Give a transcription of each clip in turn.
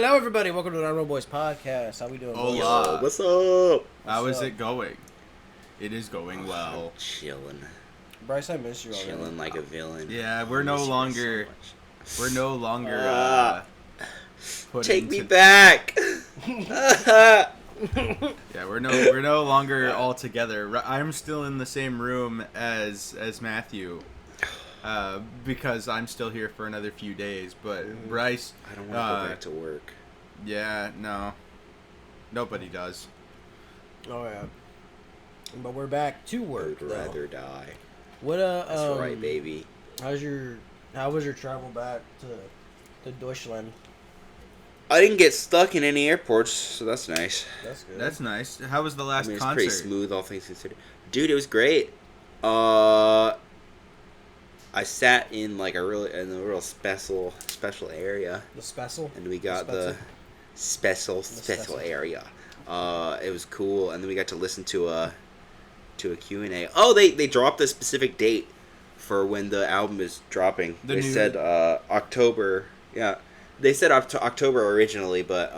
Hello, everybody. Welcome to the Road Boys podcast. How we doing? Hola. What's up? How is it going? It is going well. Chilling. Bryce, I miss you already. Chilling like a villain. Yeah, we're no longer. We're no longer. Take me back. Yeah, we're no longer all together. I'm still in the same room as Matthew, because I'm still here for another few days. But Bryce, I don't want to go back to work. Yeah, no, nobody does. Oh yeah, but we're back to work. I'd rather die. What That's right, baby. How was your travel back to Deutschland? I didn't get stuck in any airports, so that's nice. That's good. That's nice. How was the last It was concert? pretty smooth, all things considered. Dude, it was great. I sat in like a real special area, The special. and we got the special area. It was cool, and then we got to listen to a Q&A. Oh, they dropped a specific date for when the album is dropping. They said October. Yeah, they said October originally, but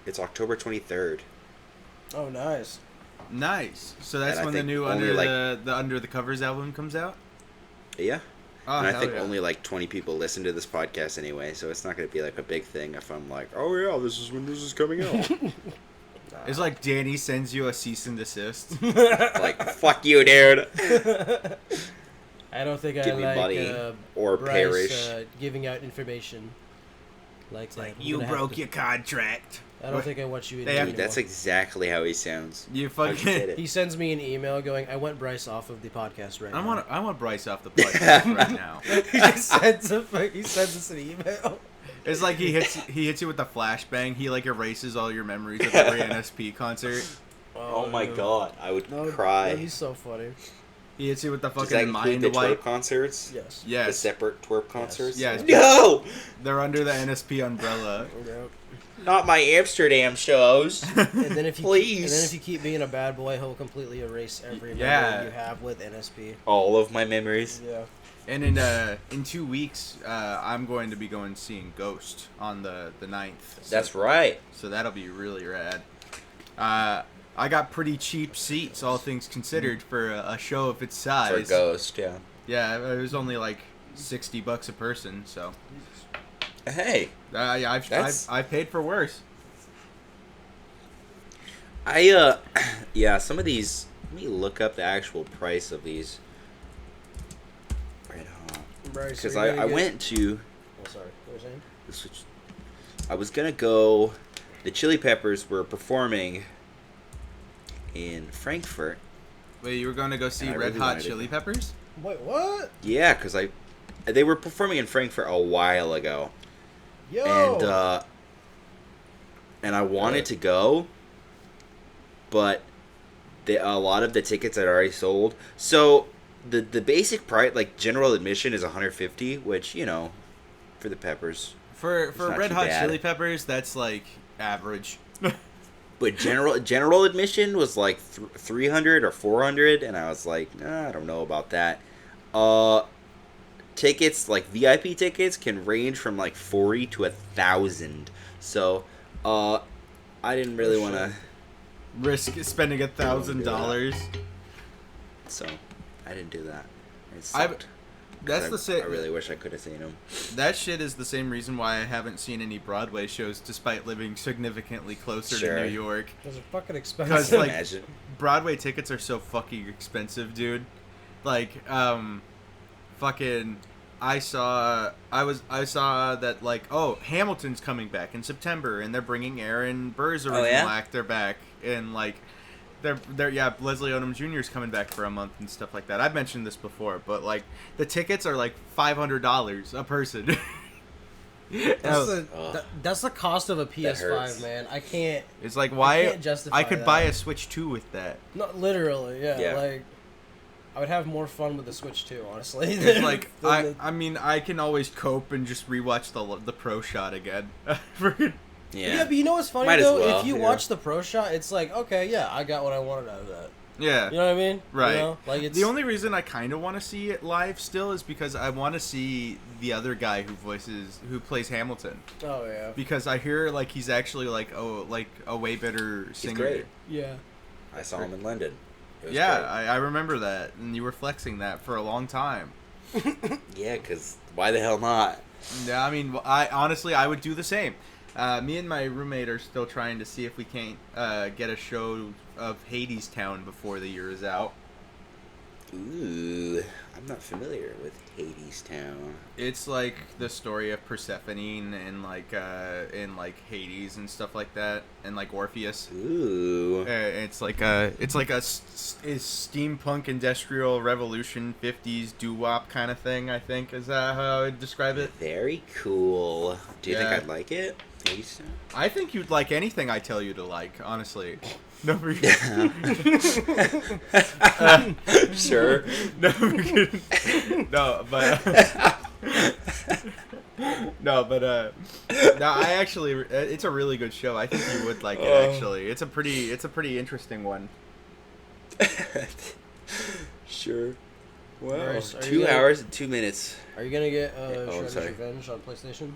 it's October 23rd. Oh, nice. Nice. So that's And I when the think new only, the Under the Covers album comes out. Yeah. Oh, And I hell think yeah. only like 20 people listen to this podcast anyway, so it's not going to be like a big thing if I'm like, oh yeah, this is when this is coming out. It's like Danny sends you a cease and desist. Like, fuck you, dude. I don't think Give I me like money or Bryce, perish. giving out information like that. I'm You gonna have broke to- your contract. I don't think I want you in They here have- Dude, that's anymore. exactly how he sounds. You How'd you get fucking. it? He sends me an email going, "I want Bryce off of the podcast right now." I want Bryce off the podcast right now. He just sends us an email. It's like he hits you with the flashbang. He like erases all your memories of every NSP concert. Oh my no. god, I would No, cry. no, he's so funny. He hits you with the Does that fucking include mind the wipe. twerp concerts? Yes. The Yes, separate twerp concerts? Yes. No! they're under the NSP umbrella. Yep. Not my Amsterdam shows. And then if you Please. keep being a bad boy, he'll completely erase every Yeah. memory you have with NSP. All of my memories. Yeah. And in 2 weeks, I'm going to be seeing Ghost on the 9th. So, That's right. So that'll be really rad. I got pretty cheap seats, all things considered, for a show of its size. For Ghost, yeah. Yeah, it was only like $60 a person. So Hey, yeah, That's- I've paid for worse. yeah, some of these, let me look up the actual price of these. Right on. Bryce, Because are you I gonna get- went to, Oh, sorry. What was I saying? I was gonna go, the Chili Peppers were performing in Frankfurt. Wait, you were going to go see I Red really Hot wanted to Chili go. Peppers? Wait, what? Yeah, because they were performing in Frankfurt a while ago. Yo. And I wanted to go, but a lot of the tickets had already sold. So the basic price, like general admission, is $150, which, you know, for the Peppers. For not Red too Hot bad. Chili Peppers, that's like average. But general admission was like 300 or 400, and I was like, nah, I don't know about that. Tickets, like VIP tickets, can range from like 40 to 1,000. So, I didn't really want to. Risk spending $1,000. So, I didn't do that. It I've- sucked. That's the I same. really wish I could have seen them. That shit is the same reason why I haven't seen any Broadway shows, despite living significantly closer Sure. to New York. Those are fucking 'Cause, expensive. like, Imagine. Broadway tickets are so fucking expensive, dude. Like, fucking, I saw that, like, oh, Hamilton's coming back in September, and they're bringing Aaron Burr's original yeah? actor back, and like, yeah, Leslie Odom Jr. is coming back for a month and stuff like that. I've mentioned this before, but like, the tickets are like $500 a person. That's the cost of a PS5, hurts. man. I can't. It's like, I why? can't justify I could that. buy a Switch 2 with that. Not literally, yeah. Yeah. Like, I would have more fun with the Switch too, honestly. It's like, than I mean, I can always cope and just rewatch the Pro Shot again. Yeah, but you know what's funny Might as though? well, If you yeah. watch the Pro Shot, it's like, okay, yeah, I got what I wanted out of that. Yeah. You know what I mean? Right. You know? Like it's The only reason I kind of want to see it live still is because I want to see the other guy who plays Hamilton. Oh yeah. Because I hear like he's actually like a way better singer. He's great. Yeah. I saw him in London. It was Yeah, great. I remember that, and you were flexing that for a long time. Yeah, because why the hell not? Yeah, I mean, I honestly I would do the same. Me and my roommate are still trying to see if we can't get a show of Hades Town before the year is out. Ooh, I'm not familiar with Hades Town. It's like the story of Persephone and like Hades and stuff like that, and like Orpheus. Ooh. It's like a steampunk industrial revolution 50s doo-wop kind of thing. I think is that how I would describe it. Very cool. Do you think Yeah. I'd like it? Hades Town? I think you'd like anything I tell you to like. Honestly, no. Sure. No, no, but no, I actually, it's a really good show. I think you would like it. Actually, it's a pretty interesting one. Sure. Wow. Bryce, are 2 you gonna- hours and 2 minutes. Are you gonna get I'm Shredder's sorry. Revenge on PlayStation?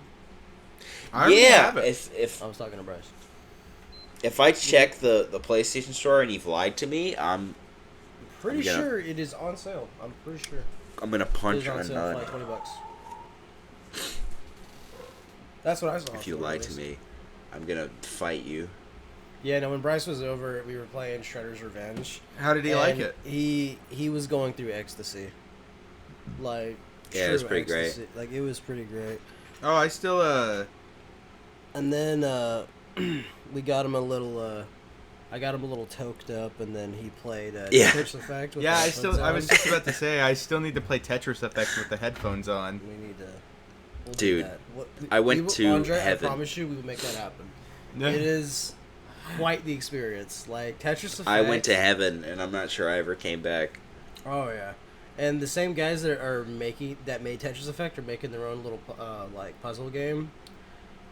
I already Yeah. have it. If I was talking to Bryce. if I check the PlayStation Store and you've lied to me, I'm Pretty gonna- sure it is on sale. I'm pretty sure gonna it punch is on a sale for nut like $20. That's what I saw. if you lied to me. I'm gonna fight you. Yeah, no. When Bryce was over, we were playing Shredder's Revenge. How did he like and it? He was going through ecstasy. Like Yeah, it was true pretty great. ecstasy. Like it was pretty great. Oh, I still And then we got him a little. I got him a little toked up, and then he played Yeah. Tetris Effect. With yeah, the I still headphones I was on. just about to say I still need to play Tetris Effect with the headphones on. We need to. We'll Dude, do that. I went to Andre, heaven. I promise you, we will make that happen. It is quite the experience. Like Tetris Effect. I went to heaven, and I'm not sure I ever came back. Oh yeah, and the same guys that made Tetris Effect are making their own little like puzzle game.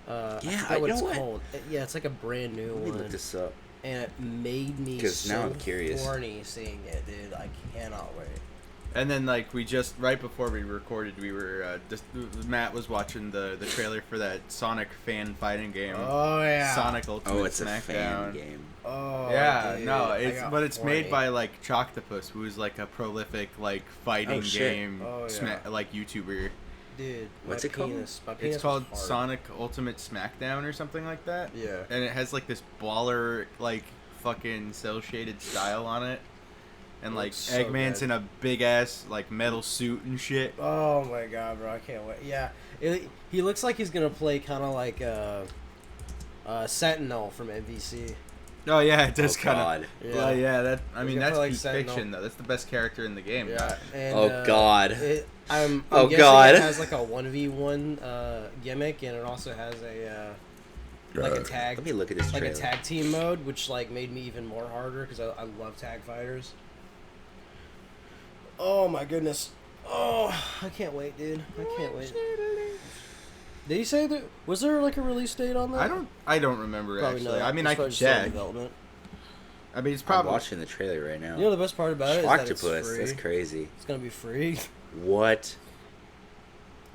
I Yeah, forgot I what know it's what- called. Yeah, it's like a brand new Let me one, look this up. and it made me 'Cause so now I'm curious. horny seeing it, dude. I cannot wait. And then like we just right before we recorded, we were Matt was watching the trailer for that Sonic fan fighting game. Oh yeah. Sonic Ultimate Oh, it's a Smackdown. fan game. Oh Yeah, dude, no, I it's got but it's horny. made by like Choctopus, who's like a prolific like fighting Oh, shit. game Oh, yeah. like YouTuber. Dude. What's my it called? penis, my penis It's called was hard. Sonic Ultimate Smackdown or something like that. Yeah. And it has like this baller like fucking cell shaded style on it. And like Looks so Eggman's good. in a big ass like metal suit and shit. Oh my god, bro! I can't wait. Yeah, he looks like he's gonna play kind of like Sentinel from MVC. Oh yeah, it does Oh, kind God. of. Yeah. Well, yeah, that I He's mean gonna that's play like peak Sentinel. fiction though. That's the best character in the game. Yeah. And, Oh, God. I'm Oh, guessing God. It has like a 1v1 gimmick, and it also has a like a tag, Let me look at this like trailer. a tag team mode, which like made me even more harder because I love tag fighters. Oh my goodness! Oh, I can't wait, dude! I can't wait. Did he say that? Was there like a release date on that? I don't remember Probably actually. not. I mean It's I probably could still in check. development. I mean it's I'm probably watching the trailer right now. You know the best part about it is that it's Octopus, free. that's crazy. It's gonna be free. What?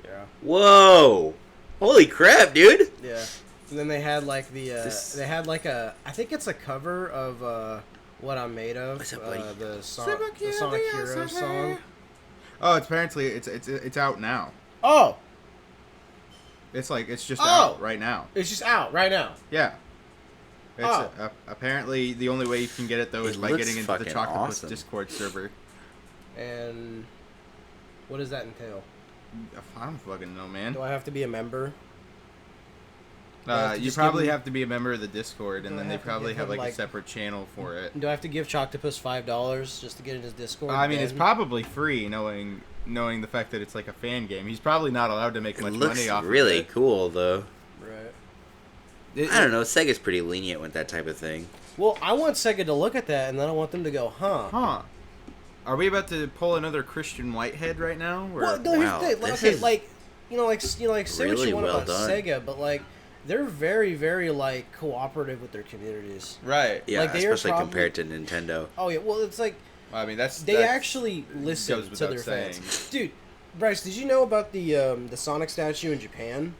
Yeah. Whoa! Holy crap, dude! Yeah. And then they had like the This- they had like a I think it's a cover of What I'm Made Of, What's up, buddy? the Sonic Heroes song. Oh, it's apparently it's out now. Oh, It's like it's just Oh! out right now. it's just out right now. Yeah. It's Oh. apparently the only way you can get it though is It by looks getting into the fucking Choctopus awesome. Discord server. And what does that entail? I don't fucking know, man. Do I have to be a member? Do I have to You just probably give him- have to be a member of the Discord, Do and I then they have to probably give have him, like a like- separate channel for it. Do I have to give Choctopus $5 just to get in his Discord? I mean, it's then? probably free, knowing the fact that it's like a fan game. He's probably not allowed to make It much looks money off really of it. cool, though. Right. I don't know. Sega's pretty lenient with that type of thing. Well, I want Sega to look at that, and then I want them to go, huh? Huh? Are we about to pull another Christian Whitehead right now? Or? Well, no, here's Wow, the thing. this Okay, is like, say what really you want well about done. Sega, but like, they're very, very like cooperative with their communities. Right. Yeah, Like, they are especially probably- compared to Nintendo. Oh yeah, well it's like I mean, that's they actually goes listen to without their saying. fans. Dude, Bryce, did you know about the Sonic statue in Japan?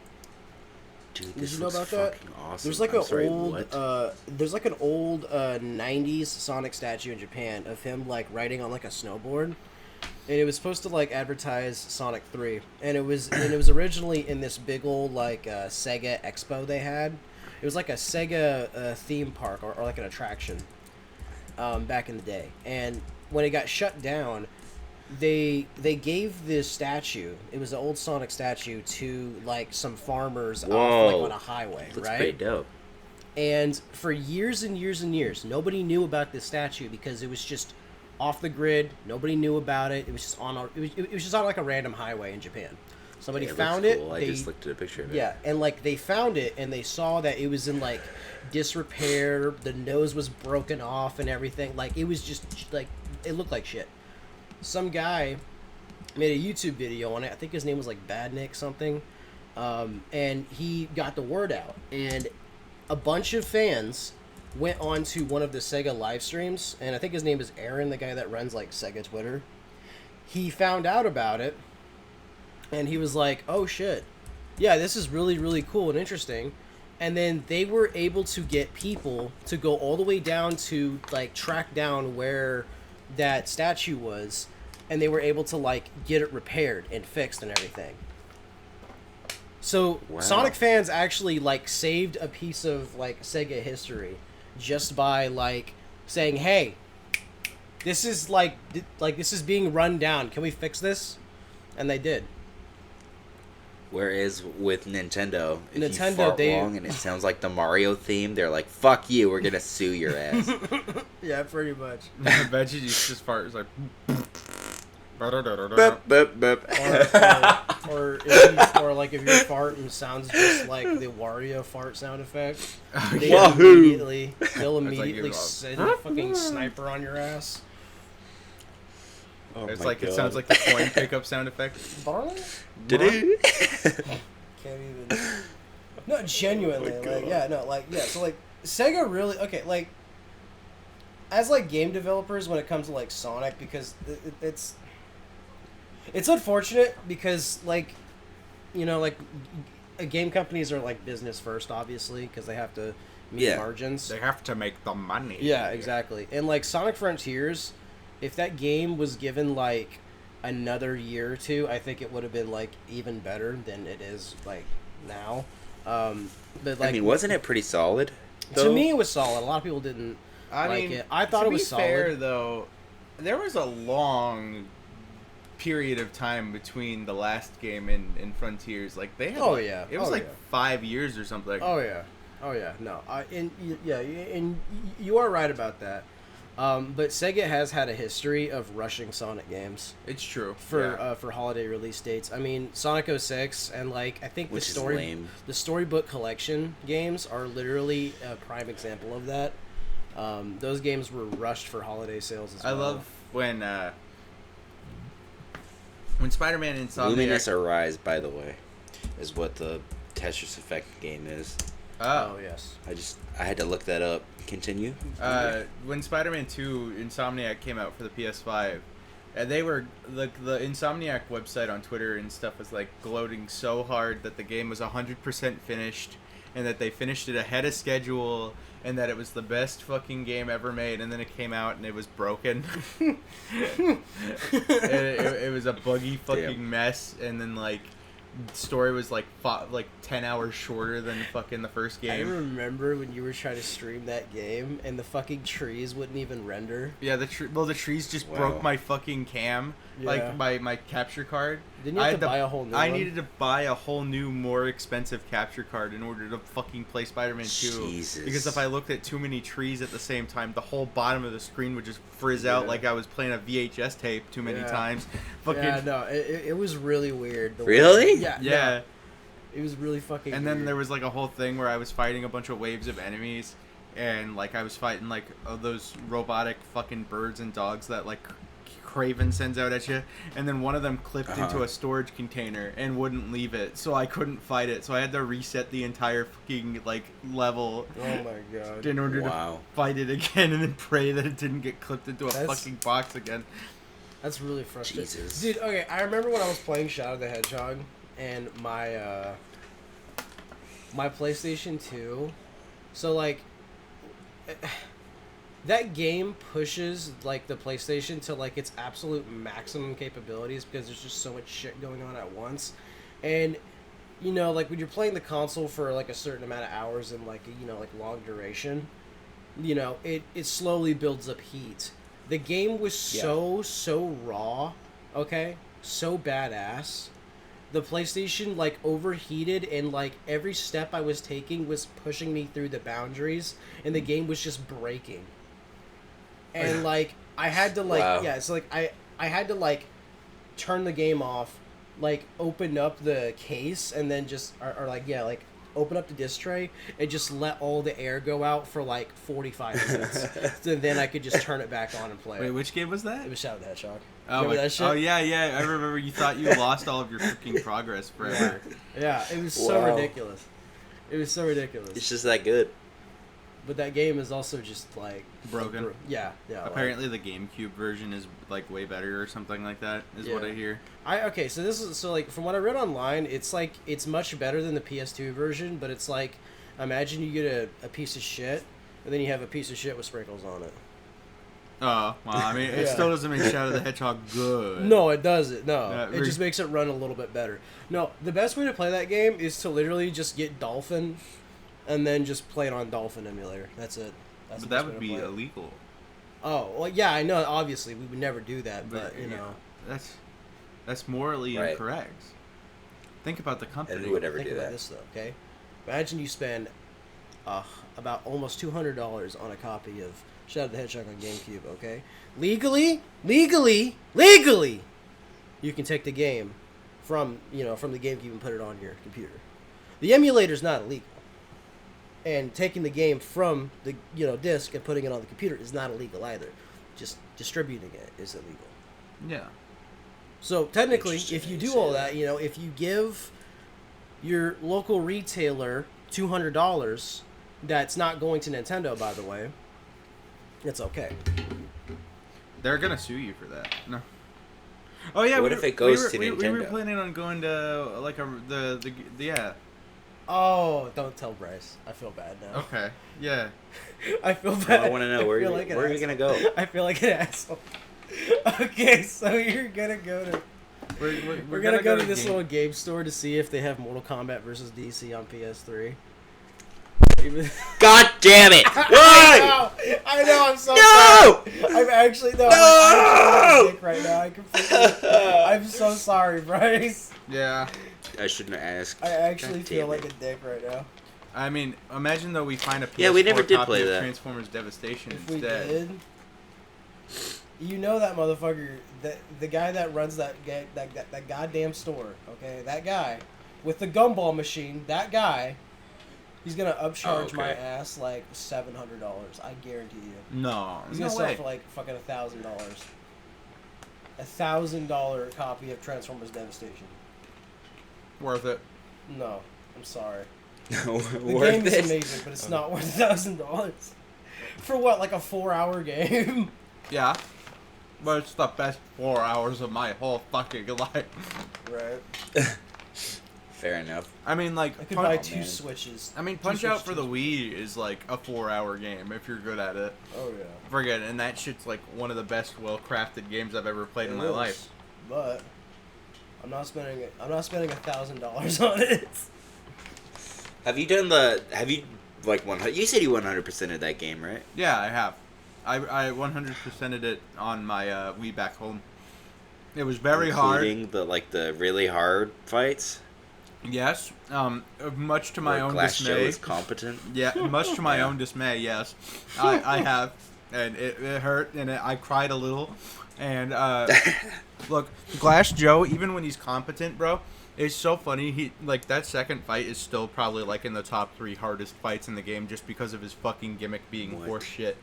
Dude, Did this you know looks about that? fucking awesome. There's like I'm sorry, an old 90s Sonic statue in Japan of him like riding on like a snowboard. And it was supposed to like advertise Sonic 3. And it was originally in this big old like Sega Expo they had. It was like a Sega theme park or like an attraction back in the day. And when it got shut down, they gave this statue. It was an old Sonic statue to like some farmers off like on a highway, Looks right? pretty dope. And for years and years and years, nobody knew about this statue because it was just off the grid. Nobody knew about it. It was just on it was just on like a random highway in Japan. Somebody Yeah, found looks it. cool. I just looked at a picture of it. Yeah, and like they found it and they saw that it was in like disrepair. The nose was broken off and everything. Like it was just like it looked like shit. Some guy made a YouTube video on it. I think his name was like Badnik something, and he got the word out. And a bunch of fans went on to one of the Sega live streams, and I think his name is Aaron, the guy that runs like Sega Twitter. He found out about it, and he was like, "Oh shit, yeah, this is really really cool and interesting." And then they were able to get people to go all the way down to like track down where that statue was, and they were able to like get it repaired and fixed and everything. So Wow. Sonic fans actually like saved a piece of like Sega history just by like saying, "Hey, this is like this is being run down. Can we fix this?" And they did. Whereas with Nintendo, if you Nintendo, fart they- wrong and it sounds like the Mario theme, they're like, "Fuck you, we're gonna sue your ass." Yeah, pretty much. I bet you just fart. It's like. Bup, bup, bup. Or like if your fart sounds just like the Wario fart sound effect, they Wahoo! they'll like immediately you're send a fucking sniper on your ass. Oh It's my like God. it sounds like the coin pickup sound effect. Did it? Can't even. No, genuinely, Oh my like God. yeah, no, like yeah. So like Sega really okay, like as like game developers when it comes to like Sonic, because it's unfortunate because like you know like game companies are like business first obviously because they have to meet Yeah. margins. They have to make the money. Yeah, exactly. And like Sonic Frontiers, if that game was given like another year or two, I think it would have been like even better than it is like now. But like I mean, wasn't it pretty solid? to though? me it was solid. A lot of people didn't like it. I thought to it was be solid. fair, though, there was a long period of time between the last game and Frontiers. Like they had, Oh, like- yeah. it was Oh, like yeah. 5 years or something. Oh yeah, oh yeah. No, and you are right about that. But Sega has had a history of rushing Sonic games It's true for holiday release dates. I mean, Sonic 06 and like I think Which is the lame. storybook collection games are literally a prime example of that. Those games were rushed for holiday sales as I well. love when Spider-Man Insomniac. Luminous Arise, by the way, is what the Tetris Effect game is. Oh yes. I had to look that up. Continue. When Spider-Man 2 Insomniac came out for the PS5, and they were like the Insomniac website on Twitter and stuff was like gloating so hard that the game was 100% finished and that they finished it ahead of schedule and that it was the best fucking game ever made, and then it came out and it was broken. it was a buggy fucking Damn. mess, and then like story was like 10 hours shorter than fucking the first I game. remember when you were trying to stream that game and the fucking trees wouldn't even render. Yeah, the trees just Wow. broke my fucking cam, Yeah. like my capture card. Didn't you I have had to buy a whole new I one? needed to buy a whole new, more expensive capture card in order to fucking play Spider-Man 2. Jesus. Because if I looked at too many trees at the same time, the whole bottom of the screen would just frizz out Yeah. like I was playing a VHS tape too many Yeah. times. Fucking Yeah, no, it was really weird. the way- Really? Yeah, yeah. no, it was really fucking. And then weird. there was like a whole thing where I was fighting a bunch of waves of enemies, and like I was fighting like those robotic fucking birds and dogs that like Craven sends out at you, and then one of them clipped into a storage container and wouldn't leave it, so I couldn't fight it. So I had to reset the entire fucking like level. Oh my god! In order to fight it again, and then pray that it didn't get clipped into a fucking box again. That's really frustrating. Jesus. Dude, okay, I remember when I was playing Shadow the Hedgehog, and my my PlayStation 2, so like that game pushes like the PlayStation to like its absolute maximum capabilities because there's just so much shit going on at once. And you know, like when you're playing the console for like a certain amount of hours and like, you know, like long duration, you know, it slowly builds up heat. The game was so raw, okay? So badass. The PlayStation like overheated, and like every step I was taking was pushing me through the boundaries, and the game was just breaking. And like I had to like so like I had to like turn the game off, like open up the case, and then just or like like open up the disc tray and just let all the air go out for like 45 minutes. So then I could just turn it back on and play. Wait, which game was that? It was Shadow the Hedgehog. Oh, remember that shit? Oh yeah, I remember you thought you lost all of your freaking progress forever. Yeah, it was so ridiculous. It was so ridiculous. It's just that good. But that game is also just like broken. Yeah. Apparently the GameCube version is like way better or something like that is what I hear. So this is like from what I read online, it's like it's much better than the PS2 version, but it's like imagine you get a piece of shit and then you have a piece of shit with sprinkles on it. Oh, well, I mean, it still doesn't make Shadow the Hedgehog good. No, it doesn't. No, it just makes it run a little bit better. No, the best way to play that game is to literally just get Dolphin, and then just play it on Dolphin emulator. That's it. But that would be illegal. Oh, well, yeah, I know. Obviously, we would never do that, but you know, that's morally incorrect. Think about the company. And who would ever Think do about that? this though, okay? Imagine you spend about almost $200 on a copy of Shadow the Hedgehog on GameCube, okay? Legally, you can take the game from the GameCube and put it on your computer. The emulator's not illegal. And taking the game from the disc and putting it on the computer is not illegal either. Just distributing it is illegal. Yeah. So technically, if you do all that, if you give your local retailer $200, that's not going to Nintendo, by the way. It's okay. They're gonna sue you for that. No. Oh yeah. What if it goes to Nintendo? We were planning on going to like the yeah. Oh, don't tell Bryce. I feel bad now. Okay. Yeah. I feel bad. I want to know where are you gonna go? I feel like an asshole. Okay, so you're gonna go to. We're gonna go to this little game store to see if they have Mortal Kombat versus DC on PS3. God damn it! Why? I know. I'm so sorry. I'm actually I'm a dick right now. I'm so sorry, Bryce. Yeah. I shouldn't have asked. I actually feel like a dick right now. I mean, imagine though we find a PS4 yeah, we never did copy play of that. Transformers Devastation if instead. We did, you know that motherfucker, the guy that runs that goddamn store, okay? That guy with the gumball machine, that guy, he's gonna upcharge my ass like $700. I guarantee you. No, he's gonna sell for like fucking $1,000. $1,000 copy of Transformers Devastation. Worth it. No, I'm sorry. The game is amazing, but it's not worth $1,000. For what, like a 4-hour game? Yeah. But it's the best 4 hours of my whole fucking life. Right. Fair enough. I mean, like, I could buy two Switches. I mean, Punch Out for the Wii is like a 4-hour game if you're good at it. Oh yeah. Forget it, and that shit's like one of the best, well-crafted games I've ever played in my life. But I'm not spending $1,000 on it. Have you like 100? You said you 100%ed that game, right? Yeah, I have. I 100%ed it on my Wii back home. It was very hard. Including the really hard fights. Yes. Much to my own Glass dismay. Joe is competent. Yeah, much to my own dismay. Yes, I have, and it hurt, and I cried a little. And look, Glass Joe, even when he's competent, bro, it's so funny. He that second fight is still probably like in the top 3 hardest fights in the game, just because of his fucking gimmick being horse shit.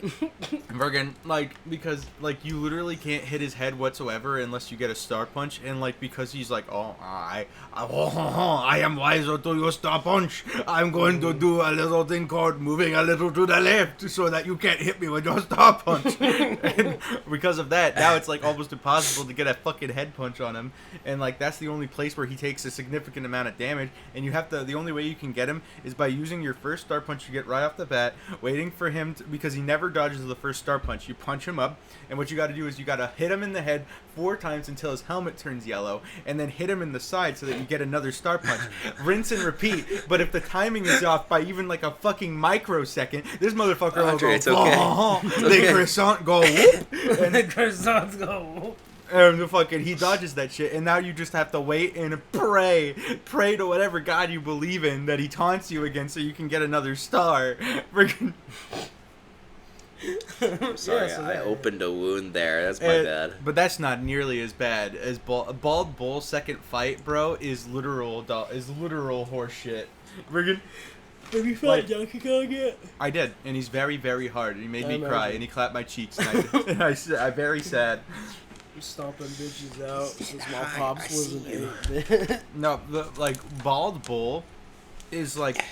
Friggin', like, because, like, you literally can't hit his head whatsoever unless you get a star punch, and, like, because he's like, I am wiser to your star punch. I'm going to do a little thing called moving a little to the left so that you can't hit me with your star punch. And because of that, now it's, like, almost impossible to get a fucking head punch on him, and, like, that's the only place where he takes a significant amount of damage, and you have to, the only way you can get him is by using your first star punch you get right off the bat, waiting for him to, because he never dodges the first star punch. You punch him up, and what you got to do is you got to hit him in the head 4 times until his helmet turns yellow, and then hit him in the side so that you get another star punch. Rinse and repeat. But if the timing is off by even like a fucking microsecond, this motherfucker will go, it's okay. the croissant go whoop, And the croissants go. Whoop. and the fucking he dodges that shit, and now you just have to wait and pray to whatever god you believe in that he taunts you again so you can get another star. Freaking. I'm sorry, Yeah, so I that- opened a wound there. That's my bad. But that's not nearly as bad as Bald Bull's second fight, bro. Is literal horse shit. Friggin'. Have you Like- fought Donkey Kong yet? I did, and he's very, very hard. And he made I me cry, imagine. and he clapped my cheeks, and I'm very sad. I'm stomping bitches out since my Hi, pops I was see an you. 8-bit. No, like Bald Bull is like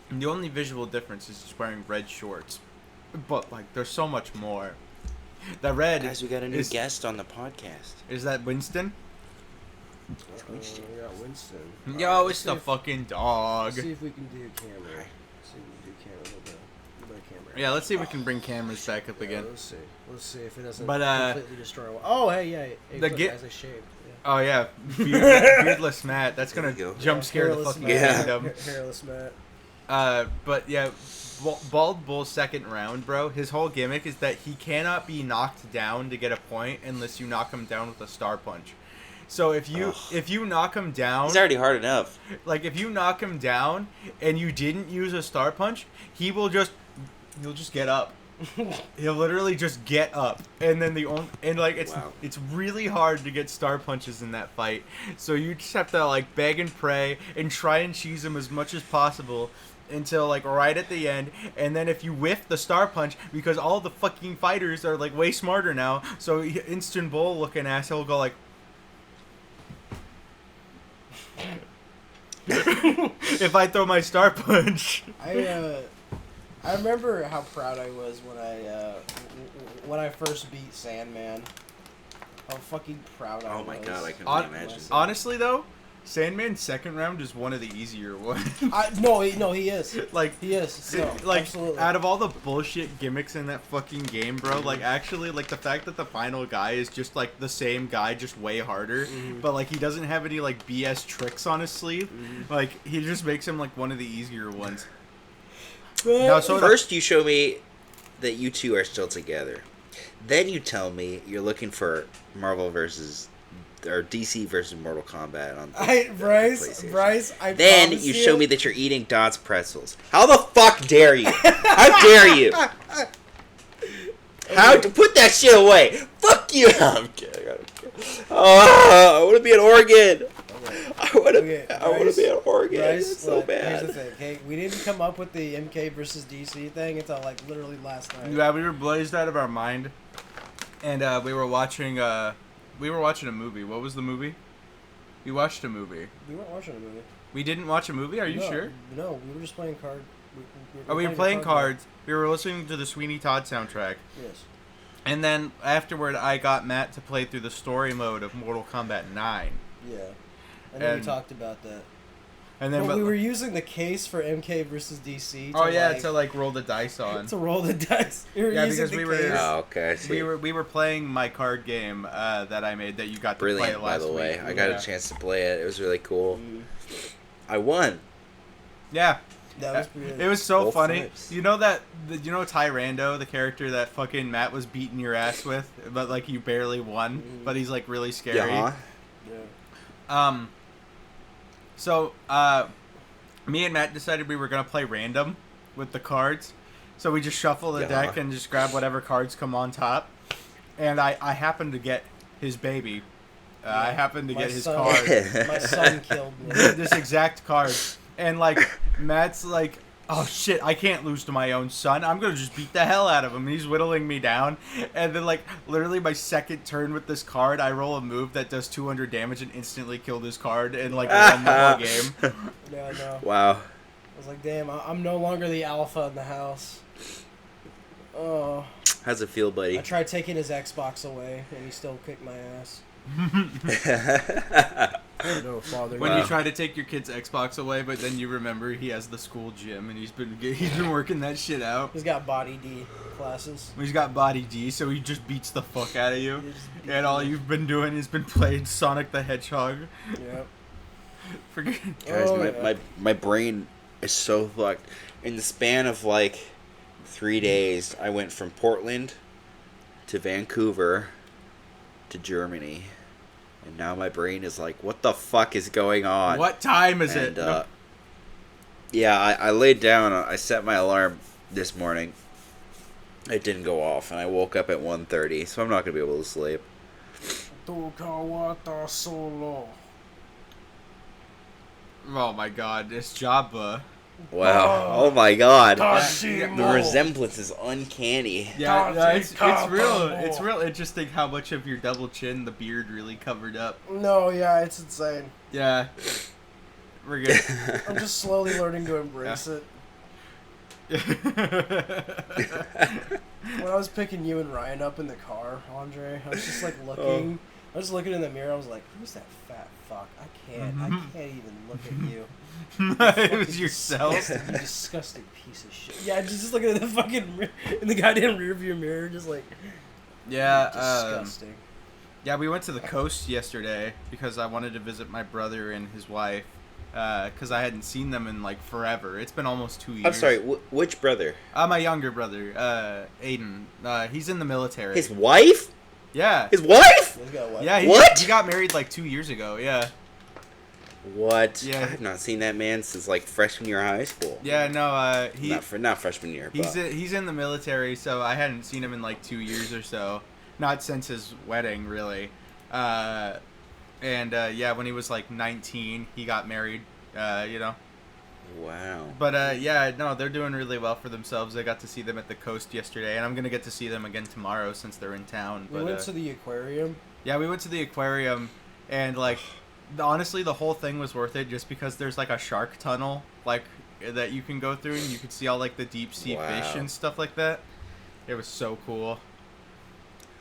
the only visual difference is he's wearing red shorts, but like there's so much more. The red Guys, we got a new is, guest on the podcast. is that Winston? We got Winston. Yo, Alright, it's the fucking dog. Let's see if we can do camera. See if we can do camera. We'll do camera. Yeah, let's see if we can bring cameras back up Yeah, again. let's see. Let's see if it doesn't But, completely destroy. Oh, hey, yeah. Hey, the look, gi- guys, I shaved. Yeah. Oh yeah, beardless Matt. That's gonna There you go. jump scare the Hairless fucking Matt. kingdom. Hairless Matt. But yeah, Bald Bull's second round, bro. His whole gimmick is that he cannot be knocked down to get a point unless you knock him down with a star punch. So if you knock him down, He's already hard enough. like if you knock him down and you didn't use a star punch, he'll just get up. He'll literally just get up, and then Wow. it's really hard to get star punches in that fight. So you just have to like beg and pray and try and cheese him as much as possible until like right at the end. And then if you whiff the star punch, because all the fucking fighters are like way smarter now, so Instant Bull looking ass, he'll go like. If I throw my star punch. I remember how proud I was when I first beat Sandman. How fucking proud I was. Oh my god, I can Hon- only imagine. Honestly though, Sandman's second round is one of the easier ones. No, he is. Like He is. No, like absolutely. out of all the bullshit gimmicks in that fucking game, bro, like actually like the fact that the final guy is just like the same guy, just way harder, but like he doesn't have any like BS tricks on his sleeve. Like he just makes him like one of the easier ones. Now, so First, you show me that you two are still together. Then you tell me you're looking for Marvel versus or DC versus Mortal Kombat on PlayStation. Bryce, I Then promise you show me that you're eating Dot's pretzels. How the fuck dare you? How dare you? How to put that shit away? Fuck you! I'm kidding. Oh, I want to be an organ. I want to be an organ. Bryce, It's so look, Here's bad. the thing, okay? We didn't come up with the MK versus DC thing until like literally last night. yeah, we were blazed out of our mind, and we were watching a movie. What was the movie? We watched a movie. We weren't watching a movie. We didn't watch a movie. Are you No, sure? No, we were just playing card. We were playing cards. We were listening to the Sweeney Todd soundtrack. Yes. And then afterward, I got Matt to play through the story mode of Mortal Kombat 9. Yeah. And then we And- talked about that. And then, But we were using the case for MK versus DC. to like roll the dice on. to roll the dice. We were Yeah, using because the we were- case. Oh, okay. I see. We were playing my card game that I made that you got to play Brilliant, last by the way. week. I got Yeah. a chance to play it. It was really cool. I won. Yeah. That was pretty It was so Both funny. types. You know Tyrando, the character that fucking Matt was beating your ass with, but like you barely won, but he's like really scary. Yeah. Yeah. So me and Matt decided we were gonna play random with the cards. So we just shuffle the Yeah. deck and just grab whatever cards come on top. And I happened to get his baby. I happened to My get his son- card. My son killed me. This exact card. And like Matt's like, oh shit, I can't lose to my own son. I'm gonna just beat the hell out of him. He's whittling me down, and then like literally my second turn with this card, I roll a move that does 200 damage and instantly kill this card and like won the whole game. Yeah, I know. Wow. I was like, damn, I'm no longer the alpha in the house. Oh. How's it feel, buddy? I tried taking his Xbox away, and he still kicked my ass. No, father. When you try to take your kid's Xbox away, but then you remember he has the school gym and he's been working that shit out. He's got body D classes. He's got body D, so he just beats the fuck out of you. And all you've been doing is been playing Sonic the Hedgehog. Yep. Guys, yeah. my brain is so fucked. In the span of like 3 days, I went from Portland to Vancouver to Germany. And now my brain is like, what the fuck is going on? What time is it? No. Yeah, I laid down. I set my alarm this morning. It didn't go off, and I woke up at 1:30, so I'm not going to be able to sleep. Oh my god, it's Jabba. Wow. Oh my god. Tashimo. The resemblance is uncanny. Yeah, it's real. It's real interesting how much of your double chin the beard really covered up. No, yeah, it's insane. Yeah. We're good. I'm just slowly learning to embrace it. When I was picking you and Ryan up in the car, Andre, I was just like looking. I was looking in the mirror. I was like, "Who's that fat fuck? I can't even look at you." It was yourself. You disgusting piece of shit. Yeah, just looking at the fucking in the goddamn rearview mirror, just like. Yeah. Disgusting. Yeah, we went to the coast yesterday because I wanted to visit my brother and his wife. Because I hadn't seen them in like forever. It's been almost 2 years. I'm sorry, which brother? My younger brother, Aiden. He's in the military. His wife? Yeah. His wife? Yeah. What? He got married like 2 years ago. Yeah. What? Yeah. I have not seen that man since like freshman year of high school. Yeah. No. Not freshman year. He's in the military, so I hadn't seen him in like 2 years or so. Not since his wedding, really. And yeah, when he was like 19, he got married, you know. Wow. But yeah, no, they're doing really well for themselves. I got to see them at the coast yesterday, and I'm going to get to see them again tomorrow since they're in town. We went to the aquarium. Yeah, we went to the aquarium, and like, honestly, the whole thing was worth it just because there's like a shark tunnel, like, that you can go through, and you can see all like the deep sea fish and stuff like that. It was so cool.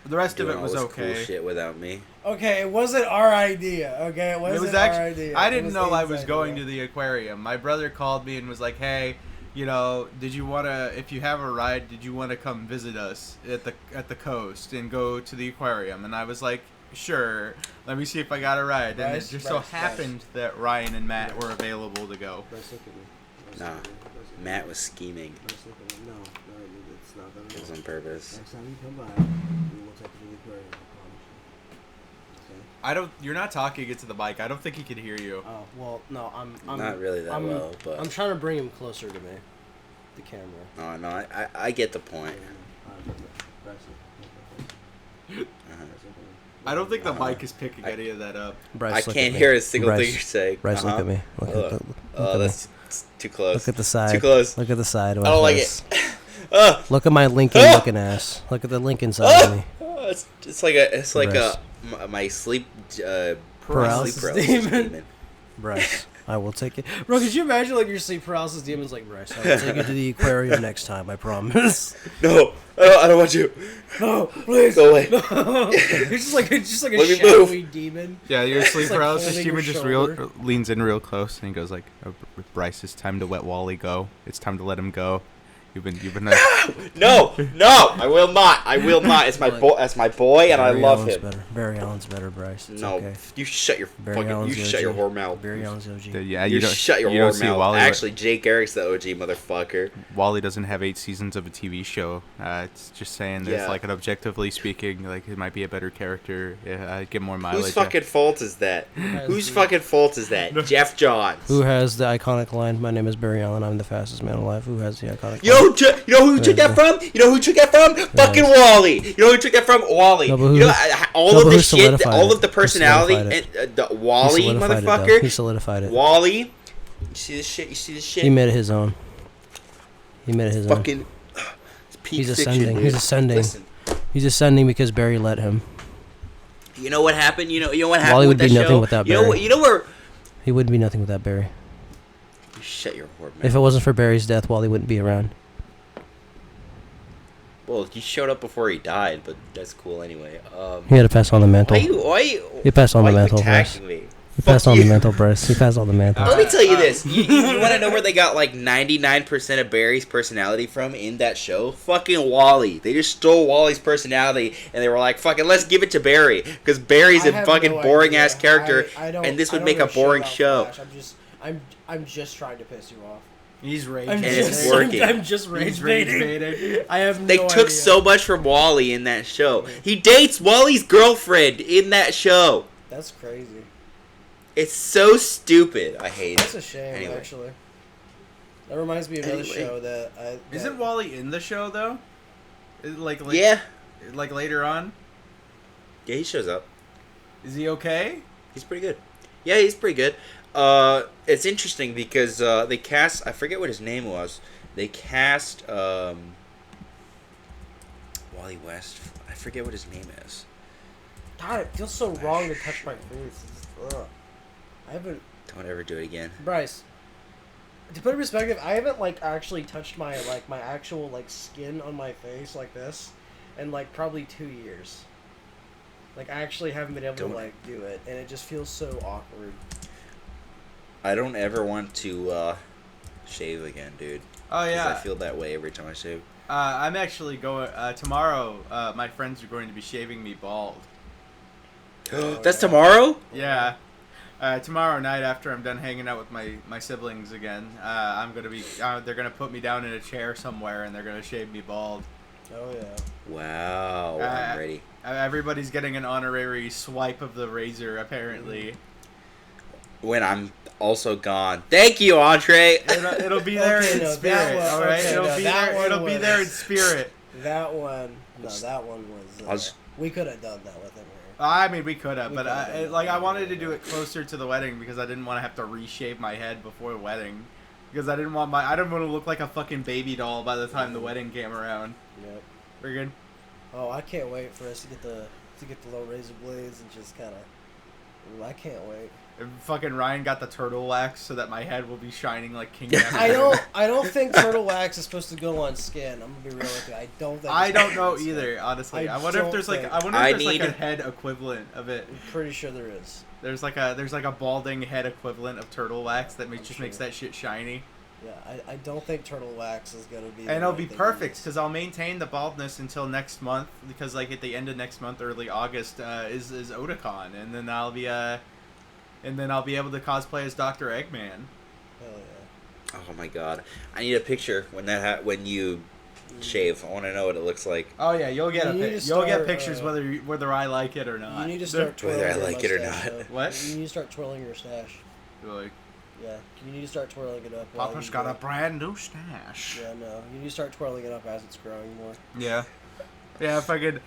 The rest of it was okay. Cool shit without me. Okay, it wasn't our idea. Okay, it wasn't our idea. I didn't know I was going to the aquarium. My brother called me and was like, "Hey, you know, did you want to? If you have a ride, did you want to come visit us at the coast and go to the aquarium?" And I was like, "Sure. Let me see if I got a ride." And it just so happened that Ryan and Matt were available to go. Nah, Matt was scheming. No, it's not that. It was on purpose. Next time you come by, we will take you to the aquarium. I promise you. You're not talking into the mic. I don't think he can hear you. Oh well, no, I'm not really that well, but I'm trying to bring him closer to me, the camera. Oh no, I get the point. I don't think the mic is picking any of that up. I Bryce, can't hear a single thing you're saying. Bryce, look at me. Look at that's too close. Look at the side. Too close. Look at the side. I don't like it. Look at my Lincoln looking ass. Look at the Lincoln side of me. It's like my sleep paralysis sleep demon. Bryce, I will take it. Bro, could you imagine like your sleep paralysis demon's like, Bryce, I will take you to the aquarium next time, I promise. No, I don't want you. No, please. Go away. No. It's just like a shadowy demon. Yeah, your sleep like paralysis holding demon your just shoulder. leans in real close and he goes like, oh, "Bryce, it's time to let Wally go. It's time to let him go. You've been No, I will not. It's my boy. That's my boy, and I love him. Better. Barry Allen's better, Bryce. It's no, okay. you shut your shut your whore mouth. Barry Allen's OG. Yeah, you don't shut your whore mouth. Wally, actually, Jake Eric's the OG motherfucker. Wally doesn't have 8 seasons of a TV show. It's just saying that, like, an objectively speaking, like, it might be a better character. Yeah, get more mileage. Whose fucking fault is that? Whose fucking fault is that? Jeff Johns. Who has the iconic line? My name is Barry Allen. I'm the fastest man alive. Who has the iconic line? You know who took that from? You know who took that from? Fucking Wally. You know who took that from? Wally. No, you know all of the shit, all of the personality, and the Wally motherfucker. He solidified it. Wally. You see this shit? He made it his own. He made it his Fucking. It's peak He's fiction, ascending. dude. He's ascending. Listen, He's ascending because Barry let him. you know what happened? You know what happened Wally with would that be show? nothing without you know Barry. what? You know where? He wouldn't be nothing without Barry. You shut your whore, man. If it wasn't for Barry's death, Wally wouldn't be around. Well, he showed up before he died, but that's cool anyway. He had to pass on the mantle. He passed on the mantle, Bryce. attacking me? He passed on the mantle, Bryce. He passed on the mantle. Let me tell you this. You want to know where they got like 99% of Barry's personality from in that show? Fucking Wally. They just stole Wally's personality and they were like, fucking, let's give it to Barry. Because Barry's I a have fucking no boring idea. ass character I don't- and this I would don't make a give shit boring about show. Flash. I'm just trying to piss you off. He's rage. I'm And it's just, working. I'm just rage He's rage baiting. baiting. I have no They took idea. so much from Wally in that show. He dates Wally's girlfriend in that show. That's crazy. It's so stupid. I hate That's it. a shame, Anyway. actually. That reminds me of another Anyway. show that Isn't Wally in the show though? Like Yeah. like later on. Yeah, he shows up. Is he okay? He's pretty good. Yeah, he's pretty good. It's interesting because they cast. I forget what his name was. They cast Wally West. I forget what his name is. God, it feels so wrong to touch my face. It's just, ugh. I haven't, Don't ever do it again. Bryce. To put in perspective, I haven't like actually touched my actual like skin on my face like this in like probably 2 years. Like I actually haven't been able Don't- to like do it, and it just feels so awkward. I don't ever want to shave again, dude. Oh 'Cause yeah. I feel that way every time I shave. I'm actually going tomorrow. My friends are going to be shaving me bald. That's tomorrow? Yeah. Tomorrow night after I'm done hanging out with my siblings again, I'm gonna be. They're gonna put me down in a chair somewhere and they're gonna shave me bald. Oh yeah. Wow, I'm ready. Everybody's getting an honorary swipe of the razor apparently. When I'm also gone. Thank you, Andre. It'll be there Okay, in no, that spirit. one- All right, okay, it'll no, be that there. one It'll be there in was- spirit. That one. No, that one was. I'll just- We could have done that with him. I mean, we could have, We but could have done I that. wanted to do it closer to the wedding because I didn't want to have to reshave my head before the wedding, because I didn't want to look like a fucking baby doll by the time the wedding came around. Yep. We're good. Oh, I can't wait for us to get the little razor blades and just kind of. I can't wait. And fucking Ryan got the turtle wax so that my head will be shining like King. I don't think turtle wax is supposed to go on skin. I'm gonna be real with you. I don't think. I it's don't supposed to know go on skin. either, honestly. I I wonder if don't there's like think- I wonder if I there's like a need- head equivalent of it. I'm pretty sure there is. There's like a balding head equivalent of turtle wax that I'm just sure. makes that shit shiny. Yeah, I don't think turtle wax is gonna be. the And it'll right be thing to perfect use. because I'll maintain the baldness until next month, because like at the end of next month, early August, is Otakon, and then I'll be able to cosplay as Dr. Eggman. Hell yeah. Oh my god. I need a picture when you shave. I want to know what it looks like. Oh yeah, you'll get You need to you'll get start, pictures whether I like it or not. You need to start twirling Whether I your like it or mustache, not. though. What? You need to start twirling your stash. Really? Yeah, you need to start twirling it up. while Papa's you got go. a brand new stash. Yeah, no. You need to start twirling it up as it's growing more. Yeah. Yeah, if I could.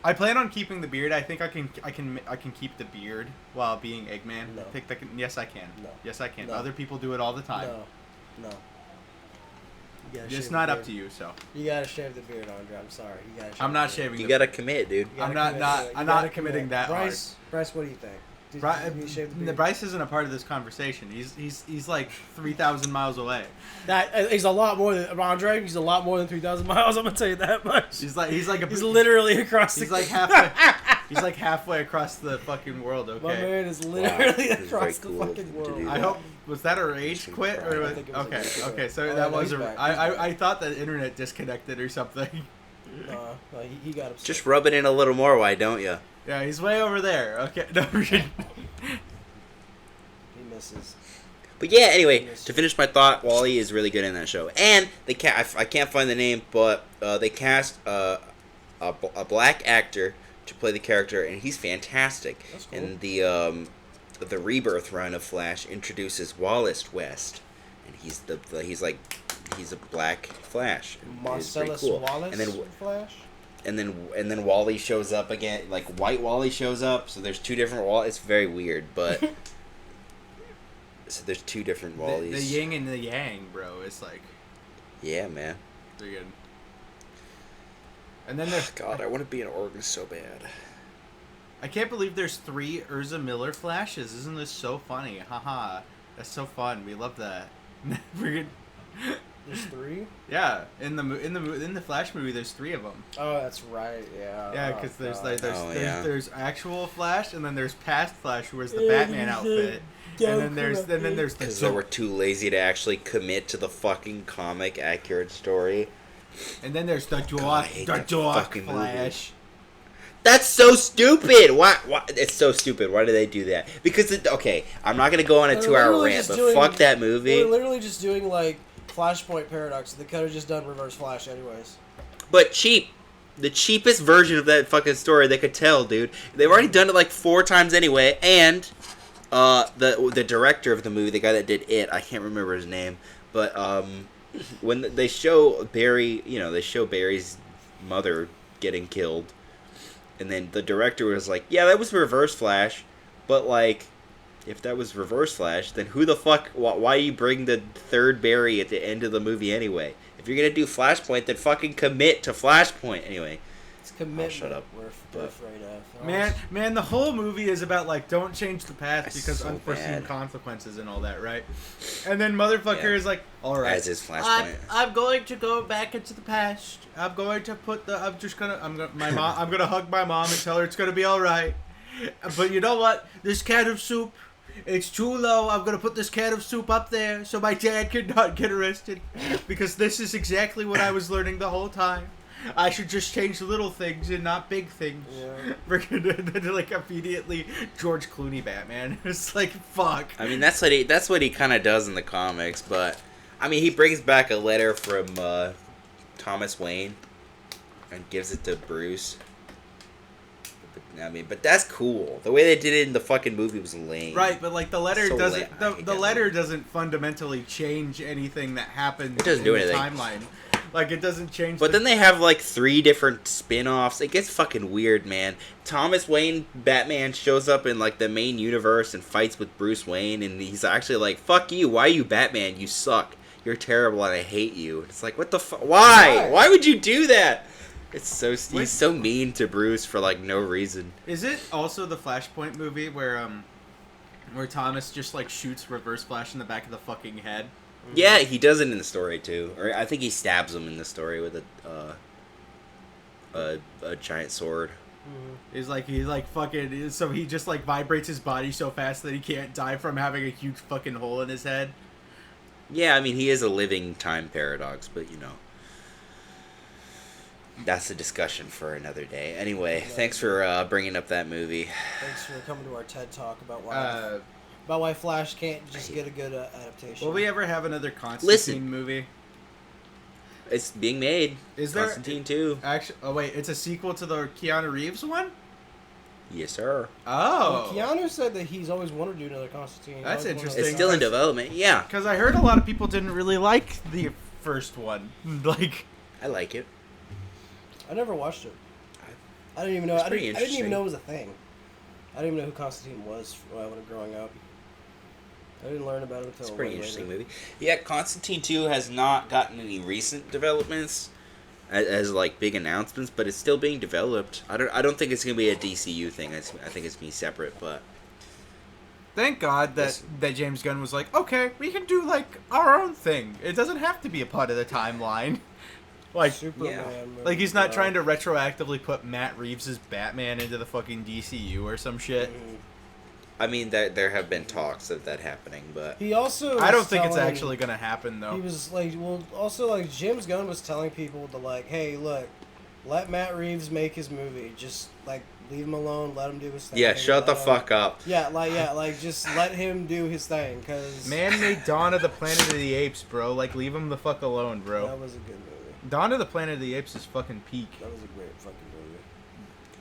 I plan on keeping the beard. I think I can keep the beard while being Eggman. No. I think that can, yes, I can. No. Yes, I can. No. Other people do it all the time. No. You gotta It's shave not the up beard. to you, so. You gotta shave the beard, Andre. I'm sorry. You gotta. Shave I'm not the beard. shaving You the gotta commit, dude. You gotta I'm not- commit not- to it. You I'm gotta not committing commit. that Bryce, Bryce, what do you think? Did you shave the beard? Bryce isn't a part of this conversation. He's like 3,000 miles away. That he's a lot more than Andre. He's a lot more than 3,000 miles. I'm gonna tell you that much. He's like a He's literally across. he's the like halfway. He's like halfway across the fucking world. My Okay. man is literally This is very across the cool fucking to world. do I that. hope was that a rage quit or I was, think it was a okay rage quit. okay so Oh, that no, was he's a back. I thought the internet disconnected or something. No, he got upset. Just rub it in a little more, why don't you? Yeah, he's way over there. Okay, no. He misses. But yeah, anyway, to finish my thought, Wally is really good in that show. And they I can't find the name, but they cast a black actor to play the character, and he's fantastic. That's cool. And the Rebirth run of Flash introduces Wallace West, and he's a black Flash. It's pretty Marcellus cool. Wallace And then Flash. and then Wally shows up again, like White Wally shows up. So there's two different Wall. It's very weird, but so there's two different Wallys. The yin and the yang, bro. It's like Yeah, man. They're good. And then there's God, I want to be an Oregon so bad. I can't believe there's 3 Urza Miller flashes. Isn't this so funny? Haha. That's so fun. We love that. We're There's 3. yeah, in the Flash movie, there's 3 of them. Oh, that's right. Yeah. Yeah, because yeah. there's actual Flash, and then there's past Flash, who wears the Batman outfit, and then there's the Because they were too lazy to actually commit to the fucking comic accurate story. and then there's the God, I hate that fucking Flash. That's so stupid. Why? It's so stupid. Why do they do that? Because okay, I'm not gonna go on a They're 2-hour literally rant, just but fuck that They movie. were literally just doing like Flashpoint Paradox. They could have just done Reverse Flash anyways. But cheap. The cheapest version of that fucking story they could tell, dude. They've already done it like 4 times anyway, and the director of the movie, the guy that did it, I can't remember his name, but when they show Barry, they show Barry's mother getting killed, and then the director was like, yeah, that was Reverse Flash, but like, if that was Reverse Flash, then who the fuck, why you bring the third Barry at the end of the movie anyway? If you're gonna do Flashpoint, then fucking commit to Flashpoint anyway. It's commitment. shut up. We're afraid of. Man, the whole movie is about like don't change the past That's because so unforeseen bad. consequences and all that, right? And then motherfucker Yeah. is like, all right, As is Flashpoint. I'm going to go back into the past. I'm going to put the. I'm gonna hug my mom and tell her it's gonna be all right. But you know what? This can of soup, it's too low. I'm gonna put this can of soup up there so my dad cannot get arrested because this is exactly what I was learning the whole time. I should just change little things and not big things. Yeah. Then like immediately George Clooney Batman. It's like fuck. I mean, that's what he kind of does in the comics, but I mean, he brings back a letter from Thomas Wayne and gives it to Bruce. But that's cool. The way they did it in the fucking movie was lame. Right, but like the letter So doesn't lame. I hate the that letter movie. doesn't fundamentally change anything that happens It doesn't in do the anything. timeline. Like it doesn't change. But then they have like 3 different spin-offs. It gets fucking weird, man. Thomas Wayne Batman shows up in like the main universe and fights with Bruce Wayne, and he's actually like, "Fuck you! Why are you Batman? You suck. You're terrible, and I hate you." It's like, what the fuck? Why? Why would you do that? It's so he's so mean to Bruce for like no reason. Is it also the Flashpoint movie where Thomas just like shoots Reverse Flash in the back of the fucking head? Yeah, he does it in the story too. Or I think he stabs him in the story with a giant sword. He's like fucking, so he just like vibrates his body so fast that he can't die from having a huge fucking hole in his head. Yeah, I mean, he is a living time paradox, but that's a discussion for another day. Anyway, thanks for bringing up that movie. Thanks for coming to our TED Talk about why Flash can't just get a good adaptation. Will we ever have another Constantine Listen. movie? It's being made. Is there Constantine 2. actually? Oh wait, it's a sequel to the Keanu Reeves one. Yes, sir. Oh, Keanu said that he's always wanted to do another Constantine. That's Always wanted interesting. It's to- still in development. Yeah, because I heard a lot of people didn't really like the first one. Like, I like it. I never watched it. I didn't even know. It's I pretty didn't even interesting. know it was a thing. I didn't even know who Constantine was when I was growing up. I didn't learn about it until It's a pretty way interesting later. movie. Yeah, Constantine 2 has not gotten any recent developments as like big announcements, but it's still being developed. I don't think it's gonna be a DCU thing. I think it's gonna be separate, but thank God that Listen. that James Gunn was like, okay, we can do like our own thing. It doesn't have to be a part of the timeline. Like, Superman. movie, like he's not bro. trying to retroactively put Matt Reeves' Batman into the fucking DCU or some shit. Mhm. I mean there have been talks of that happening, but He also. I don't was think it's telling- actually gonna happen though. He was like, well, also like James Gunn was telling people to like, hey, look, let Matt Reeves make his movie. Just like leave him alone, let him do his thing. yeah, shut the let him- fuck up. Yeah, like just let him do his thing, cause Man made Dawn of the Planet of the Apes, bro. Like, leave him the fuck alone, bro. that was a good movie. Dawn of the Planet of the Apes is fucking peak. That was a great fucking movie.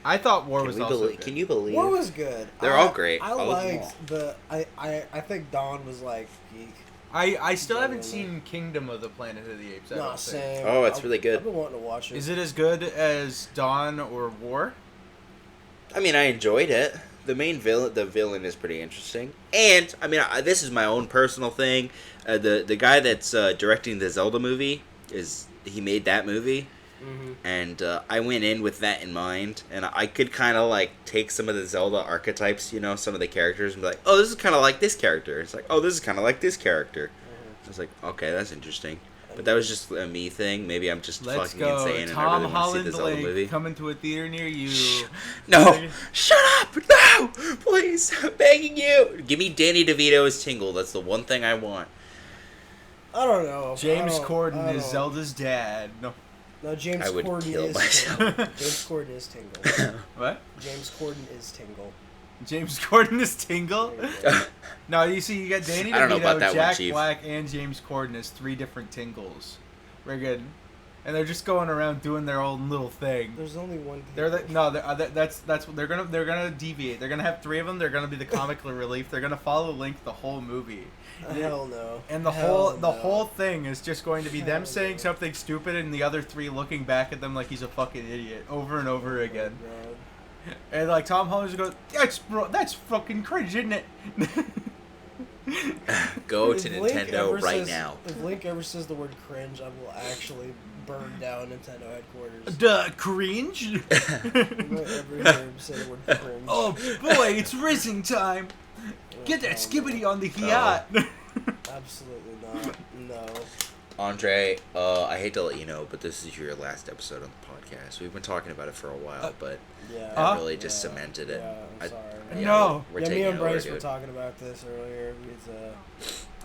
I thought War Can, was we also believe, good. can you believe? War was good. They're all great. I All of them all. liked the. I think Dawn was like peak. I still haven't Yeah. seen Kingdom of the Planet of the Apes. I Nah, don't think. same. Oh, it's really good. I've been wanting to watch it. Is it as good as Dawn or War? I mean, I enjoyed it. The villain is pretty interesting, and I mean, this is my own personal thing. The guy that's directing the Zelda movie, is he made that movie. And I went in with that in mind, and I could kind of like take some of the Zelda archetypes, you know, some of the characters, and be like, oh, this is kind of like this character. It's like, oh, this is kind of like this character. I was like, okay, that's interesting. But that was just a me thing. Maybe I'm just Let's fucking go. insane, and I Tom really want to see Holland the Zelda movie. Blake coming to a theater near you. No, shut up! No, please, I'm begging you. Give me Danny DeVito as Tingle. That's the one thing I want. I don't know. James I don't- Corden I is don't- Zelda's dad. No. No, James I would Corden kill is myself. Tingle. James Corden is Tingle. What? James Corden is Tingle. James Corden is Tingle? There you go. No, you see, you got Danny I don't know about DeVito, that one, Jack Chief. Black, and James Corden as 3 different Tingles. We're good. And they're just going around doing their own little thing. There's only one. They're the, no, they're, that's what they're gonna deviate. They're gonna have 3 of them. They're gonna be the comic relief. They're gonna follow Link the whole movie. Hell no. And the Hell no. whole thing is just going to be them Hell saying no. something stupid and the other 3 looking back at them like he's a fucking idiot over and over again. Oh, God. And like Tom Holland's goes, that's fucking cringe, isn't it? Go If to Link Nintendo ever right says- now. If Link ever says the word cringe, I will actually burn down Nintendo headquarters. Duh, cringe? If I ever hear him say the word cringe. Oh boy, it's racing time. Get that skibbity on the yacht. Absolutely not. No. Andre, I hate to let you know, but this is your last episode on the podcast. We've been talking about it for a while, but Yeah. I really just cemented it. Yeah, I'm I- sorry. No. we're Yeah, me taking and it over, Bryce were dude. talking about this earlier.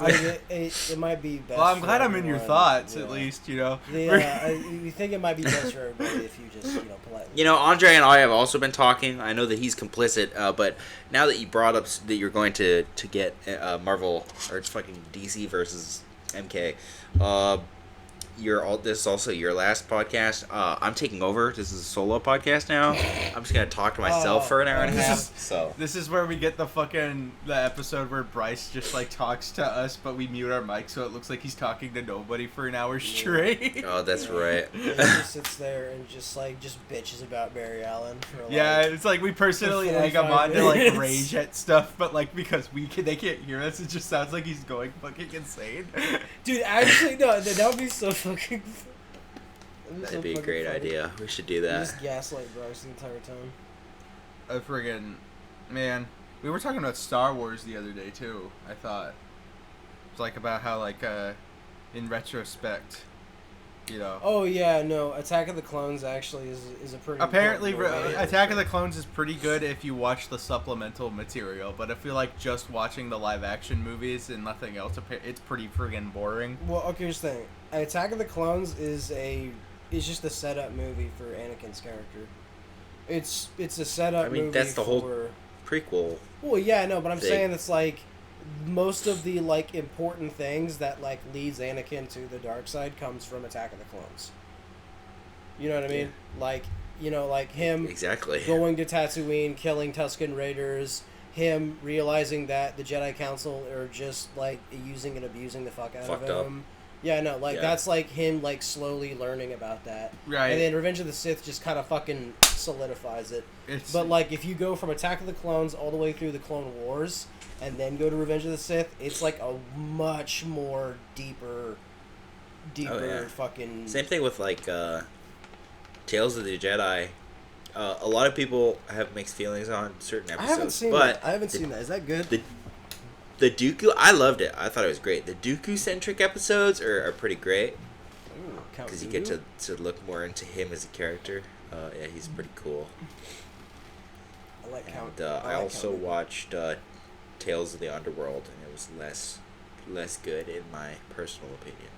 It might be best. Well, I'm for glad I'm in your everyone. thoughts Yeah. at least, you know. We think it might be best for everybody if you just, politely. You know, Andre and I have also been talking. I know that he's complicit, but now that you brought up that you're going to get Marvel or it's fucking DC versus MK, this is also your last podcast. I'm taking over. This is a solo podcast now. I'm just gonna talk to myself for an hour and a This half. is- So This is where we get the episode where Bryce just like talks to us, but we mute our mic so it looks like he's talking to nobody for an hour straight. oh, that's right. He just sits there and just bitches about Barry Allen for Yeah, it's like we personally For egg him 45 on to like minutes. rage at stuff, but like because they can't hear us, it just sounds like he's going fucking insane. Dude, actually, no, that would be so fucking. That'd be a great idea. We should do that. Just gaslight Bryce the entire time. Friggin' man, we were talking about Star Wars the other day too. I thought it's like about how like in retrospect, Oh yeah, no, Attack of the Clones actually is a pretty. Apparently, important movie. Attack of the Clones is pretty good if you watch the supplemental material, but if you like just watching the live action movies and nothing else, it's pretty friggin' boring. Well, okay, here's the thing. Attack of the Clones is just a setup movie for Anakin's character. It's a setup I mean, movie that's the whole- for... Prequel. Well, yeah, no, but I'm thing. saying it's like most of the like important things that like leads Anakin to the dark side comes from Attack of the Clones. You know what I mean? Like, like him Exactly. going to Tatooine, killing Tusken Raiders, him realizing that the Jedi Council are just like using and abusing the fuck out Fucked of up. him. Yeah, no, like Yeah. that's like him like slowly learning about that. Right. And then Revenge of the Sith just kind of fucking solidifies it. It's But like if you go from Attack of the Clones all the way through the Clone Wars and then go to Revenge of the Sith, it's like a much more deeper Oh, yeah. fucking Same thing with like Tales of the Jedi. A lot of people have mixed feelings on certain I episodes, haven't seen but that. I haven't seen that. Is that good? the Dooku, I loved it. I thought it was great. The Dooku-centric episodes are pretty great Ooh, Count because you get Dooku? to look more into him as a character. Yeah, he's pretty cool. I like Count. And I like also Count Dooku. watched Tales of the Underworld, and it was less good in my personal opinion.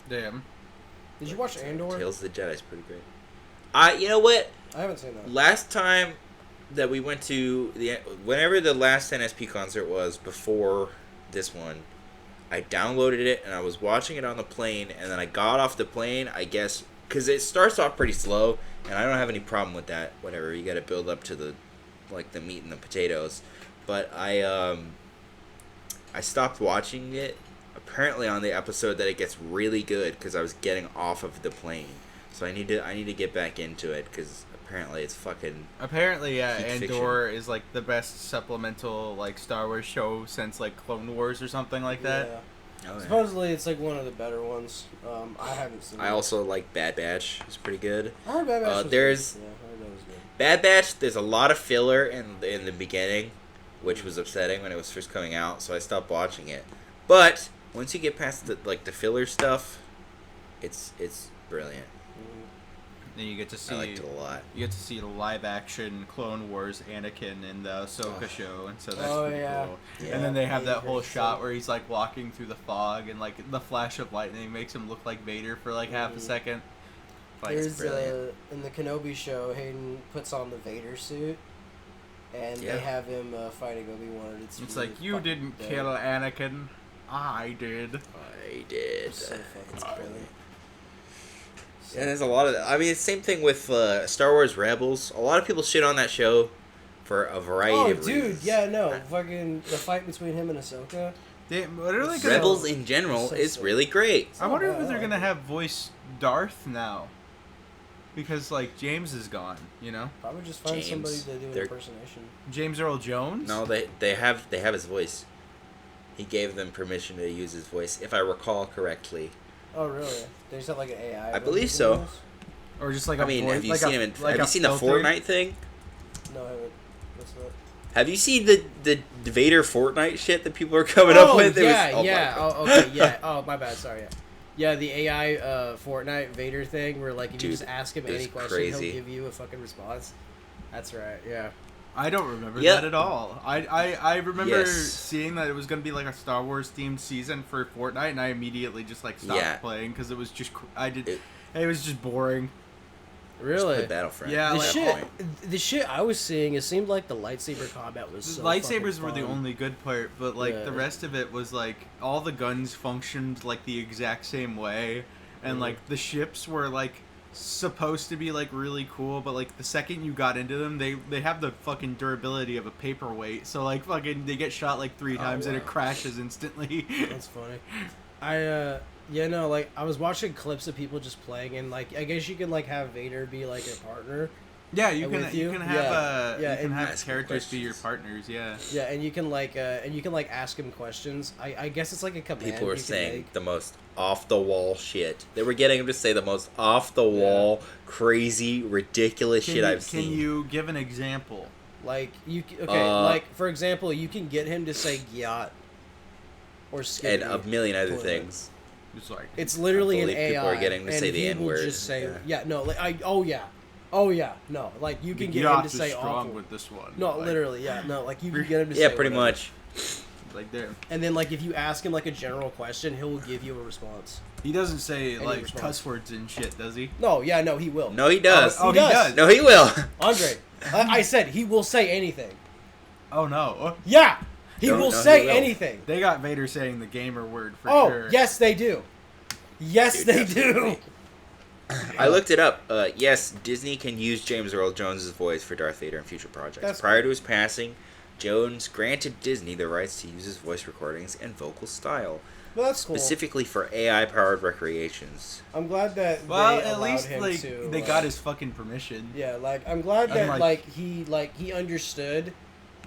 damn. Did you watch Andor? Tales of the Jedi is pretty great. You know what? I haven't seen that. Last time that we went to whenever the last NSP concert was before this one, I downloaded it and I was watching it on the plane, and then I got off the plane, I guess, because it starts off pretty slow, and I don't have any problem with that. Whatever, you got to build up to the meat and the potatoes, but I stopped watching it apparently on the episode that it gets really good because I was getting off of the plane. So I need to get back into it because apparently it's fucking. Apparently, yeah, Peak Andor is like the best supplemental like Star Wars show since like Clone Wars or something like that. Yeah. Oh, yeah. Supposedly, it's like one of the better ones. I haven't seen it. I also like Bad Batch. It's pretty good. I heard Bad Batch was there's- good. Yeah, I heard that was good. Bad Batch, there's a lot of filler in the beginning, which was upsetting when it was first coming out, so I stopped watching it. But once you get past the filler stuff, it's brilliant. Then you get to see I liked it a lot. you get to see the live action Clone Wars Anakin in the Ahsoka show, and so that's Oh, pretty yeah. cool. Yeah. And then they have Yeah, that whole great shot show. where he's like walking through the fog, and like the flash of lightning makes him look like Vader for like half a Mhm. second. Like, There's brilliant. in the Kenobi show, Hayden puts on the Vader suit, and Yeah. they have him fighting Obi-Wan. And it's really like you fucking didn't dope. kill Anakin, I did. I did. It's so fucking It's brilliant. brilliant. Yeah, there's a lot of. I mean, same thing with Star Wars Rebels. A lot of people shit on that show for a variety Oh, of dude, reasons. yeah, no, fucking the fight between him and Ahsoka. What are they gonna? Rebels in general So is sick. really great. I wonder Oh, if they're I gonna like have voice Darth now, because like James is gone. You know, Probably just find James, somebody to do an they're- impersonation. James Earl Jones. No, they have his voice. He gave them permission to use his voice, if I recall correctly. Oh, really? They just have like an AI. I believe version so. of this? Or just like I a mean, voice, have you like seen a, him? like Have a you seen the filter? Fortnite thing? No, I haven't. What's that? Have you seen the Vader Fortnite shit that people are coming up with? It Yeah, was, oh my yeah. God. Oh, okay, yeah. Oh, my bad. Sorry. Yeah. Yeah, the AI Fortnite Vader thing, where like if Dude, you just ask him it was any question, crazy. he'll give you a fucking response. That's right. Yeah. I don't remember Yeah. that at all. I remember Yes. seeing that it was gonna be like a Star Wars themed season for Fortnite, and I immediately just like stopped Yeah. playing because it was just It- it was just boring. Really? Play Battlefront. Yeah, The like, shit, the shit I was seeing, it seemed like the lightsaber combat was so lightsabers fucking were the fun. only good part, but like Yeah. the rest of it was like all the guns functioned like the exact same way, and Mhm. like the ships were like supposed to be like really cool, but like the second you got into them, they have the fucking durability of a paperweight, so like fucking they get shot like 3 times and it wow. crashes instantly. That's funny. Yeah, no, like I was watching clips of people just playing, and like I guess you can like have Vader be like your partner. Yeah, you With can you? you can have Yeah. Yeah, you can and have ask characters be your questions. partners. Yeah. Yeah, and you can like ask him questions. I guess it's like a command. People were you can saying make. the most off the wall shit. They were getting him to say the most off the wall, crazy, ridiculous shit I've Can seen. you give an example? Like okay, Uh, like for example, you can get him to say "gyat" or And "skippy." a million other Toilet. things. It's like It's literally I an believe AI. people are getting to and say the he N will word. Just say Yeah. no, like no, like you can the get him yacht to is say strong awful. with this one. No, Like- literally, yeah, no, like you can get him to Yeah, say pretty whatever. much. Like there, And then like if you ask him like a general question, he'll give you a response. he doesn't say Any like response. cuss words and shit, does he? No, yeah, no, he will. No, he does. Oh, He he does. does. No, he will. Andre, I said he will say anything. Oh no, Yeah, he No, will no, he say will. anything. they got Vader saying the gamer word for Oh, sure. yes, they do. Yes, Dude, they definitely. do. I looked it up. Yes, Disney can use James Earl Jones' voice for Darth Vader in future projects. That's Prior to his passing, Jones granted Disney the rights to use his voice recordings and vocal style, Well, that's cool. specifically for AI-powered recreations. I'm glad that Well, they at allowed least him like to, they got his fucking permission. Yeah, like I'm glad that Unlike- he understood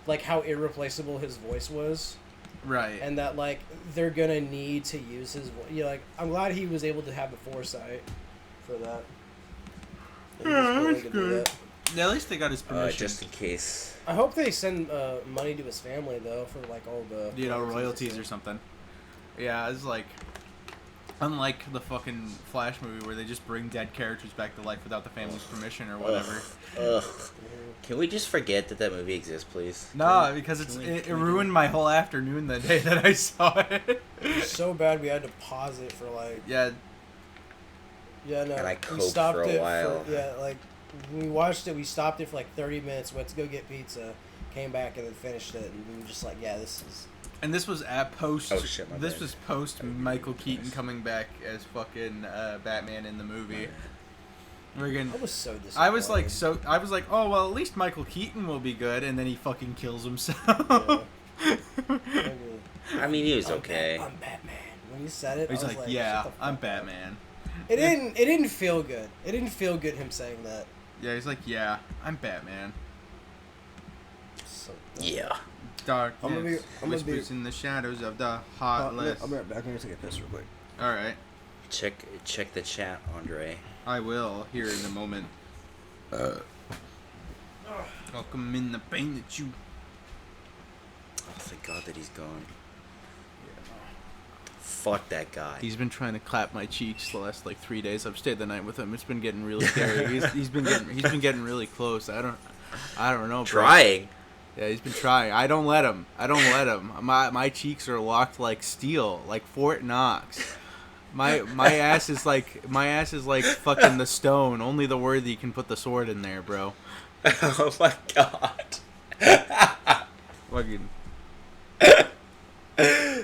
like how irreplaceable his voice was, Right. and that like they're gonna need to use his voice. Yeah, like I'm glad he was able to have the foresight for that. That he was Yeah, willing that's to do good. that. Yeah, at least they got his permission. Just in case. I hope they send money to his family though for like all the royalties or something. Yeah, it's like unlike the fucking Flash movie where they just bring dead characters back to life without the family's permission or whatever. Ugh. Can we just forget that that movie exists, please? No, because Can we- it can we do ruined my whole afternoon the day that I saw it. It was so bad we had to pause it for like Yeah, yeah no And I we coped stopped for a it while. yeah like when we watched it we stopped it for like 30 minutes went to go get pizza came back and then finished it and we were just like yeah this is and this was at post. Oh, shit, my this bad. was post Michael Keaton coming back as fucking Batman in the movie. Friggin' I was so disappointed. I was like, oh well, at least Michael Keaton will be good, and then he fucking kills himself. Yeah. I mean, he was okay. I'm Batman. When he said it, He's I was like, like, yeah, shut the I'm fuck up." Batman. It didn't feel good. It didn't feel good him saying that. Yeah, he's like, yeah, I'm Batman. So, Yeah. Darkness. I'm gonna be- Whispers in the shadows of the I'll heartless. be right back. I'm gonna take a piss real quick. All right. Check the chat, Andre. I will here in a moment. Welcome in the pain that you. Oh, thank God that he's gone. Fuck that guy. He's been trying to clap my cheeks the last like 3 days. I've stayed the night with him. It's been getting really scary. he's been getting really close. I don't know. Bro. Trying. Yeah, he's been trying. I don't let him. My cheeks are locked like steel, like Fort Knox. My ass is like fucking the stone. Only the worthy can put the sword in there, bro. Oh my God. Fucking.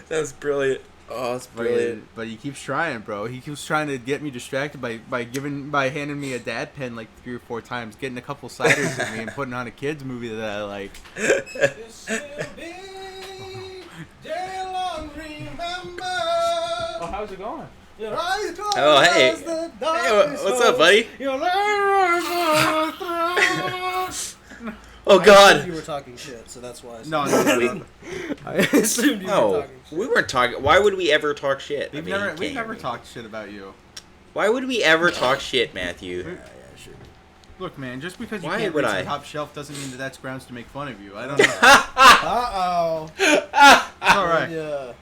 That's brilliant. Oh, that's brilliant. But he keeps trying, bro. He keeps trying to get me distracted by handing me a dad pen like 3 or 4 times, getting a couple ciders at me, and putting on a kids movie that I like. This will be day long remember. Oh, how's it going? Your eyes closed Oh, hey. as the Hey, darkness what's up, buddy? Your light Oh I God. assumed you were talking shit, so that's why. No. I assumed you were No, talking shit. we weren't talking. Why would we ever talk shit? We've I mean, never can't- talked shit about you. Why would we ever talk shit, Matthew? Yeah, sure. Look, man, just because you Why can't would reach I? the top shelf doesn't mean that that's grounds to make fun of you. I don't know. Uh-oh. It's all right. Yeah.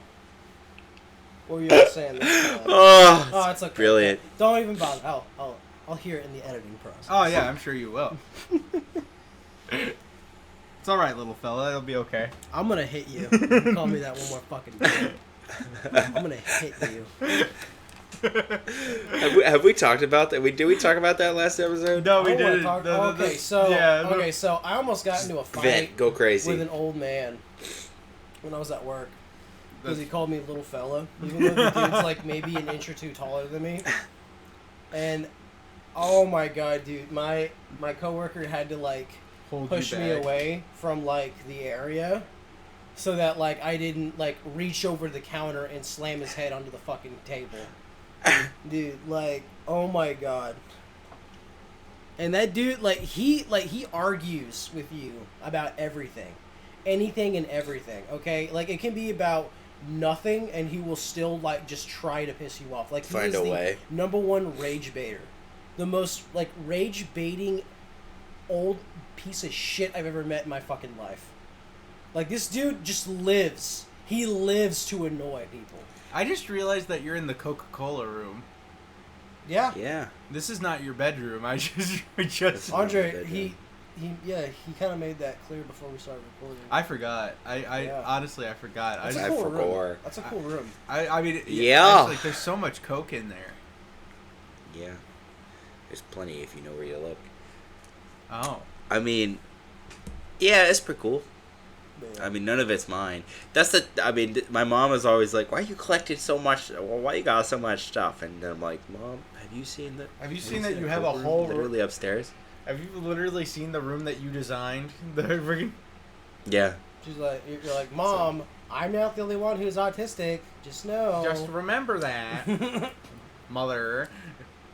What were you saying this time? Oh, Oh, it's okay. brilliant. Don't even bother. I'll hear it in the editing process. Oh yeah, I'm sure you will. It's all right, little fella. It'll be okay. I'm gonna hit you. You call me that one more fucking time. I'm gonna hit you. Have we talked about that? Did we talk about that last episode? No, I we wanna didn't. talk- No, okay, so yeah, so I almost got into a fight Vent, go crazy. with an old man when I was at work because he called me little fella, even though the dude's like maybe an inch or two taller than me. And oh my God, dude, my coworker had to like Hold push you me back. away from like the area so that like I didn't like reach over the counter and slam his head onto the fucking table. Dude, like, oh my God. And that dude, like he argues with you about everything. Anything and everything, okay? Like, it can be about nothing, and he will still, like, just try to piss you off. Like, he Find is a the way. #1 rage baiter. The most, like, rage baiting old piece of shit I've ever met in my fucking life. Like, this dude just lives. He lives to annoy people. I just realized that you're in the Coca-Cola room. Yeah. Yeah. This is not your bedroom. I just Andre, he kind of made that clear before we started recording. I forgot. I Yeah. honestly I forgot. That's I a cool forgot. room. That's a cool room. I mean Yeah. Like there's so much Coke in there. Yeah. There's plenty if you know where you look. Oh. I mean, yeah, it's pretty cool. Yeah. I mean, none of it's mine. My mom is always like, "Why you collected so much? Why you got so much stuff?" And I'm like, "Mom, have you seen that? Have you seen that you the have a room whole room? literally upstairs?" Have you literally seen the room that you designed? The freaking Yeah. She's like, you're like, Mom, I'm not the only one who's autistic. Just know. Just remember that, mother.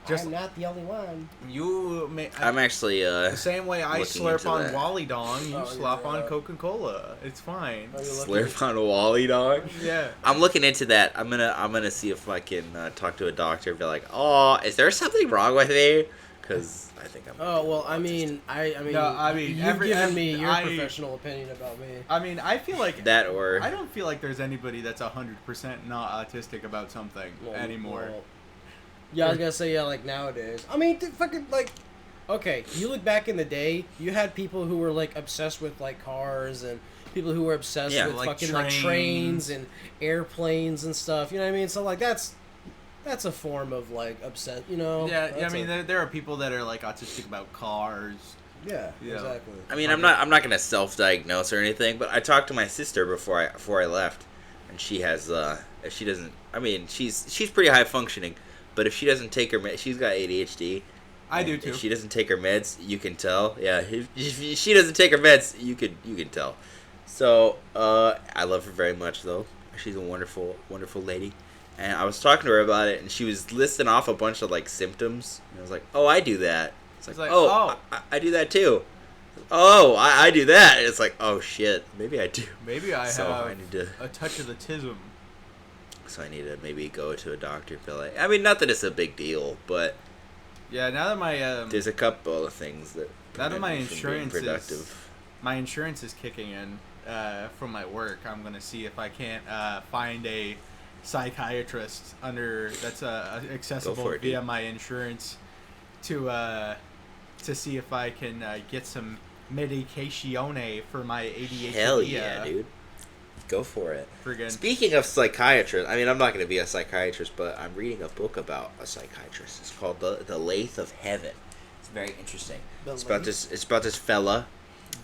Just I'm not the only one. you. I'm actually the same way I looking slurp into on that. Wally Dong, you Oh, slop yeah. on Coca-Cola. It's fine. Are you looking slurp on a Wally dog. Yeah. I'm looking into that. I'm gonna see if I can talk to a doctor and be like, "Oh, is there something wrong with me?" Because I think I'm. Oh well, I autistic. mean, No, I mean, you've given me your I- professional opinion about me. I mean, I feel like that or I don't feel like there's anybody that's 100% not autistic about something anymore. Well, yeah, I was gonna say like nowadays. I mean, fucking like, okay, you look back in the day, you had people who were like obsessed with like cars and people who were obsessed Yeah, with like fucking like trains and airplanes and stuff. You know what I mean? So like that's a form of like upset. You know? Yeah, I That's mean, there are people that are like autistic about cars. yeah, Yeah. exactly. I mean, I'm not gonna self-diagnose or anything, but I talked to my sister before I left, and she has if she doesn't, I mean, she's pretty high functioning, but if she doesn't take her she's got ADHD. I do and too. If she doesn't take her meds, you can tell. Yeah, if she doesn't take her meds, you can tell. So I love her very much, though. She's a wonderful lady. And I was talking to her about it, and she was listing off a bunch of like symptoms. And I was like, "Oh, I do that." It's like, It's like, "Oh, oh. I do that too." Oh, I do that. It's like, oh shit, maybe I do. Maybe I So have I need to. a touch of the tism. So I need to maybe go to a doctor. Feel like, I mean, not that it's a big deal, but Yeah, now that my there's a couple of things that. now that my prevent me from being insurance is kicking in from my work, I'm gonna see if I can't find a psychiatrist that's accessible for it, via dude. my insurance to see if I can get some medicazione for my ADHD. Hell yeah, dude. Go for it. Friggin' Speaking of psychiatrists, I mean, I'm not going to be a psychiatrist, but I'm reading a book about a psychiatrist. It's called The Lathe of Heaven. It's very interesting. It's about this fella,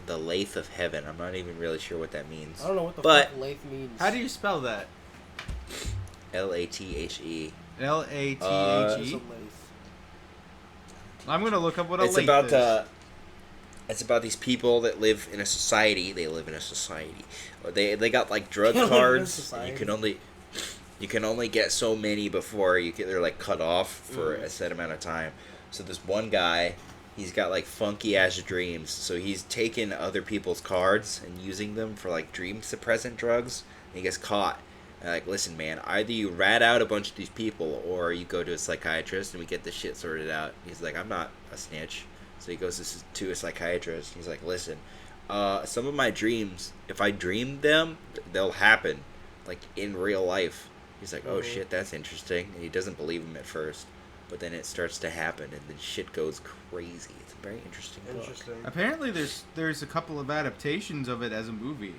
the Lathe of Heaven. I'm not even really sure what that means. I don't know what the But- fuck lathe means. How do you spell that? Lathe. Lathe. It's a lathe. I'm gonna look up what a It's lathe about is. it's about these people that live in a society. They live in a society. Or they got like drug They live in a cards. And society. you can only get so many before they're like cut off for a set amount of time. So this one guy, he's got like funky ass dreams. So he's taking other people's cards and using them for like dream suppressant drugs. And he gets caught. And like, listen, man, either you rat out a bunch of these people or you go to a psychiatrist and we get this shit sorted out. He's like, I'm not a snitch. So he goes to a psychiatrist. He's like, listen, some of my dreams, if I dream them, they'll happen, like in real life. He's like, oh shit, that's interesting. And he doesn't believe him at first, but then it starts to happen, and then shit goes crazy. It's a very interesting book. Interesting. Apparently, there's a couple of adaptations of it as a movie.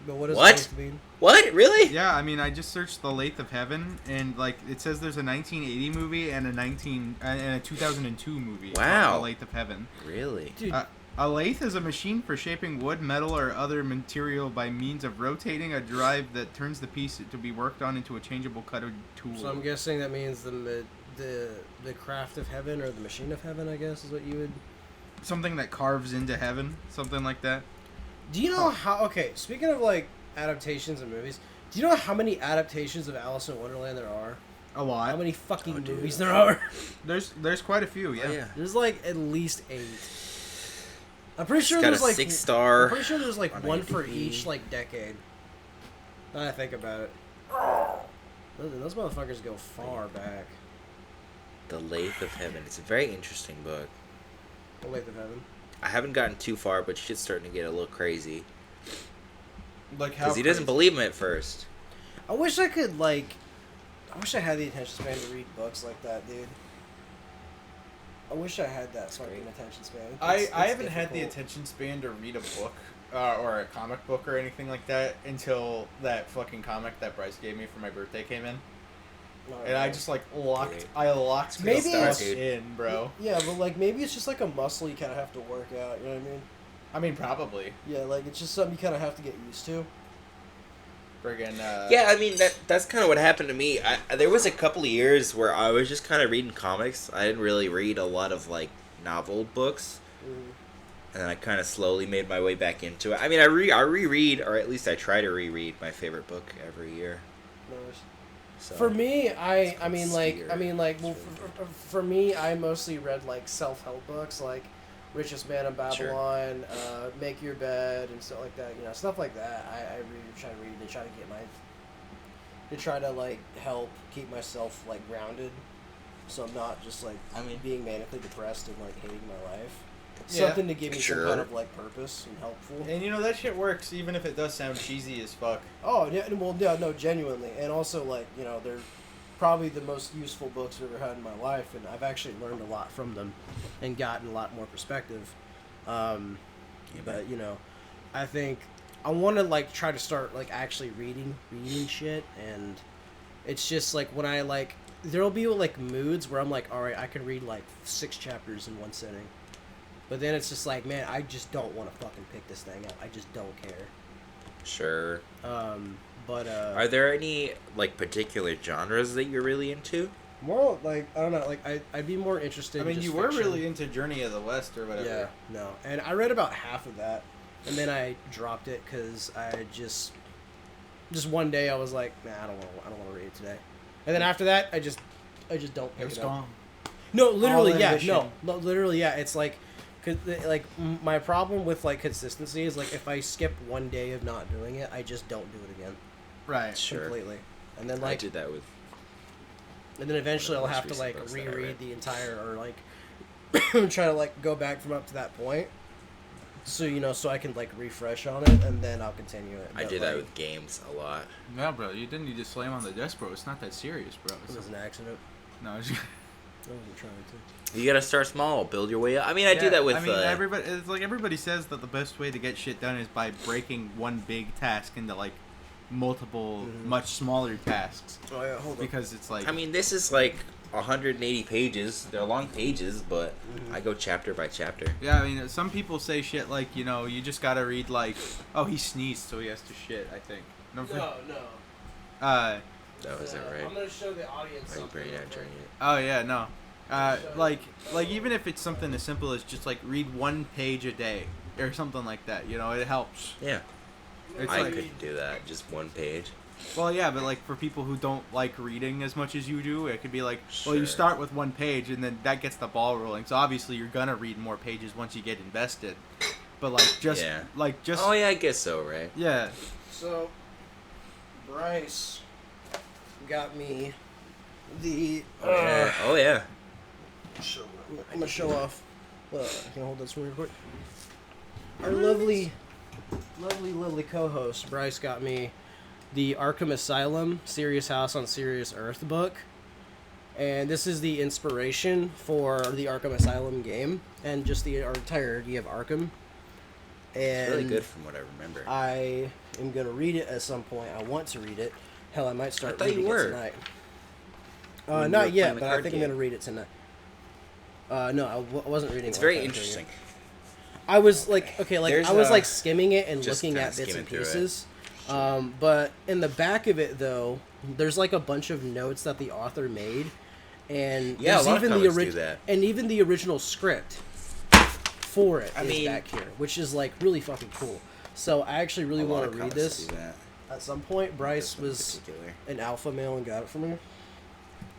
But what does What? lathe mean? What? Really? Yeah, I mean, I just searched The Lathe of Heaven, and like it says there's a 1980 movie and a 2002 movie. called Wow. The Lathe of Heaven. Really? Dude, A lathe is a machine for shaping wood, metal, or other material by means of rotating a drive that turns the piece to be worked on into a changeable cutter tool. so I'm guessing that means the craft of heaven or the machine of heaven, I guess, is what you would... Something that carves into heaven, something like that. Do you know how... Okay, speaking of, like, adaptations of movies, do you know how many adaptations of Alice in Wonderland there are? A lot. How many fucking Oh, dude. movies there are? There's quite a few, yeah. Oh, yeah. There's, like, at least 8. I'm pretty sure It's got there's, a like... 6-star. I'm pretty sure there's, like, on one for IMDb. each, like, decade. Now that I think about it. Those motherfuckers go far back. The Lathe of Heaven. It's a very interesting book. The Lathe of Heaven. I haven't gotten too far, but shit's starting to get a little crazy. Like how Because he doesn't crazy? believe him at first. I wish I could, like... I wish I had the attention span to read books like that, dude. I wish I had that fucking attention span. I haven't had the attention span to read a book or a comic book or anything like that until that fucking comic that Bryce gave me for my birthday came in. And I just like locked Maybe stuff it's- in, bro. Yeah, but like maybe it's just like a muscle you kind of have to work out. You know what I mean? I mean, probably. Yeah, like it's just something you kind of have to get used to. Friggin' Yeah, I mean that's kind of what happened to me. There was a couple of years where I was just kind of reading comics. I didn't really read a lot of like novel books, and then I kind of slowly made my way back into it. I mean, I reread, or at least I try to reread my favorite book every year. Nice. So For me, I mean Steer. like well, It's really good. for me, I mostly read like self-help books like Richest Man in Sure. Babylon, Make Your Bed, and stuff like that. You know, stuff like that. I try to read to try to get to try to like help keep myself like grounded, so I'm not just like being manically depressed and like hating my life. Yeah. Something to give me some Sure. kind of like purpose and helpful. And you know that shit works even if it does sound cheesy as fuck. Oh yeah, well yeah, no, genuinely, and also like you know they're probably the most useful books I've ever had in my life, and I've actually learned a lot from them, and gotten a lot more perspective. But you know, I think I want to like try to start like actually reading shit, and it's just like when I like there'll be like moods where I'm like, all right, I can read like 6 chapters in one sitting, but then it's just like, man, I just don't want to fucking pick this thing up. I just don't care. Sure. But Are there any like particular genres that you're really into? more like I don't know, like I'd be more interested. I mean, in just you were fiction. really into Journey of the West or whatever. Yeah, no, and I read about half of that, and then I dropped it because I just one day I was like, nah, I don't want to read it today, and then after that I just don't pick It was it up. gone. No, literally, All yeah, ambition. no, literally, yeah. It's like, like my problem with like consistency is like if I skip one day of not doing it, I just don't do it again Right. Sure. completely, and then I like did that with. and then eventually I'll One of the have to most like recent posts that I reread read. the entire or like try to like go back from up to that point. So so I can like refresh on it and then I'll continue it. I But, did that like, with games a lot. No, bro, you didn't need to slam on the desk, bro. It's not that serious, bro. It was an accident. No, it's I wasn't trying to. You gotta start small, build your way up. I mean, I do that with. I mean, everybody says that the best way to get shit done is by breaking one big task into like multiple, much smaller tasks. Oh yeah, hold on. Because it's like, I mean, this is like 180 pages. They're long pages, but I go chapter by chapter. yeah, I mean, some people say shit like, you just gotta read like, oh, he sneezed, so he has to shit. I think. No. That wasn't right. I'm gonna show the audience My something. brain real entering quick. it. Oh yeah, no. Like even if it's something as simple as just like read one page a day or something like that, it helps. Yeah, It's I like, couldn't do that. Just one page. well, yeah, but like for people who don't like reading as much as you do, it could be like, well, you Sure. start with one page and then that gets the ball rolling. So obviously you're gonna read more pages once you get invested. But Yeah. just Oh yeah, I guess so, right? yeah. So, Bryce got me the. Oh yeah. I'm gonna show off. Can I hold this real quick? Our lovely co-host Bryce got me the Arkham Asylum Serious House on Serious Earth book, and this is the inspiration for the Arkham Asylum game and just the entirety of Arkham. And It's really good from what I remember. I am gonna read it at some point. I want to read it. Hell, I might start thought you reading it were. tonight. When you were Not yet, playing the but I card think I'm game. gonna read it tonight. No, I wasn't reading. It's it very like that. interesting. I was like, okay, like There's I was a- like skimming it and just looking kinda at bits skimming and through it. pieces. But in the back of it, though, there's like a bunch of notes that the author made, and Yeah, a there's lot of even comics the do that. and even the original script for it I is mean- back here, which is like really fucking cool. So I actually really A lot want of to read comics this. do that. At some point, Bryce This one in was particular. an alpha male and got it for me.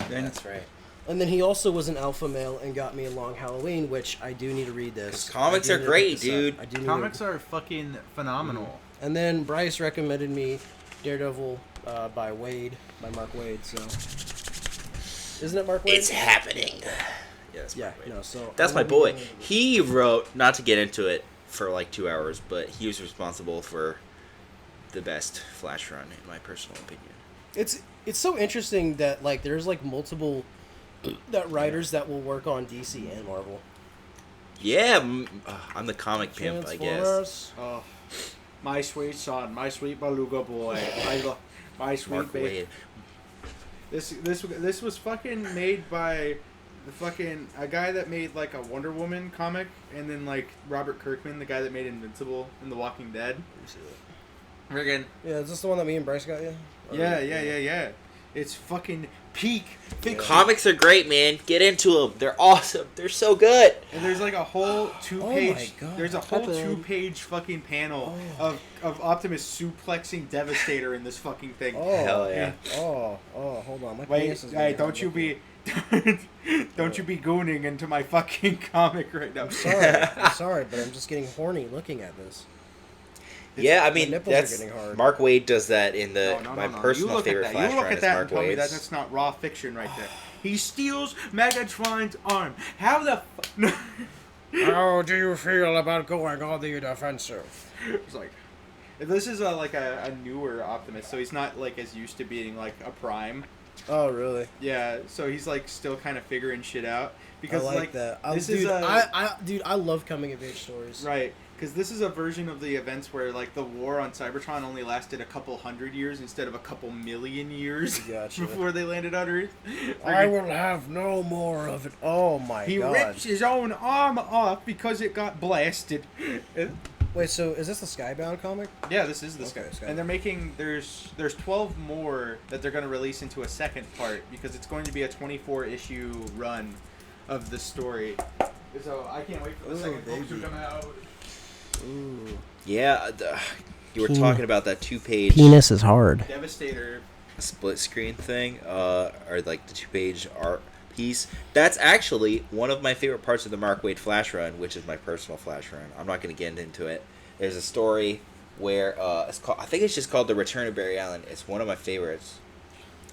That's right. And then he also was an alpha male and got me a Long Halloween, which I do need to read this. 'Cause comics I do are need to great, pick this up. dude. I do need Comics to... are fucking phenomenal. And then Bryce recommended me Daredevil by Mark Waid. So, isn't it Mark Waid? It's happening. Yeah, that's Yeah, Mark Waid. no. So That's I my will boy. be- He wrote, not to get into it for like 2 hours, but he was responsible for the best Flash run, in my personal opinion. It's so interesting that like there's like multiple writers that will work on DC and Marvel. Yeah, I'm the comic pimp, I guess. Transformers. Oh, my sweet son, my sweet beluga boy, my sweet Mark baby. Waid. This was fucking made by a guy that made like a Wonder Woman comic, and then like Robert Kirkman, the guy that made Invincible and The Walking Dead. Friggin' Yeah, is this the one that me and Bryce got you? Or- yeah. It's fucking peak fiction. Comics are great, man. Get into them. They're awesome. They're so good. And there's like a whole two-page. my God. There's a whole Happened. two-page fucking panel of Optimus suplexing Devastator in this fucking thing. Oh, Hell yeah. Oh, hold on. My Wait, penis is hey, getting don't you looking. be, don't you be gooning into my fucking comic right now. I'm sorry, but I'm just getting horny looking at this. Yeah, I my mean, nipples are that's getting hard. Mark Waid does that in the No. my You personal look favorite at that. Flash You look run at is that Mark and tell me that Waid's. that's not raw fiction right there. He steals Megatron's arm. How the fuck? How do you feel about going on the defensive? It's like, this is like a newer Optimus, so he's not like as used to being like a Prime. Oh, really? Yeah, so he's like still kind of figuring shit out because I like that. this Dude, is a I love coming of age stories. right because this is a version of the events where like the war on Cybertron only lasted a couple hundred years instead of a couple million years Gotcha. before they landed on Earth. I will have no more of it. Oh my He god. rips his own arm off because it got blasted. Wait, so is this the Skybound comic? Yeah, this is this Okay, guy. it's got And they're making there's 12 more that they're going to release into a second part because it's going to be a 24 issue run of the story. So I can't wait for the Ooh, second book to baby. come out. Ooh. Yeah, you were Penis. talking about that 2-page is hard. Devastator. split screen thing, or like the 2-page art That's actually one of my favorite parts of the Mark Waid Flash run, which is my personal Flash run. I'm not going to get into it. There's a story where it's called, I think it's just called The Return of Barry Allen. It's one of my favorites.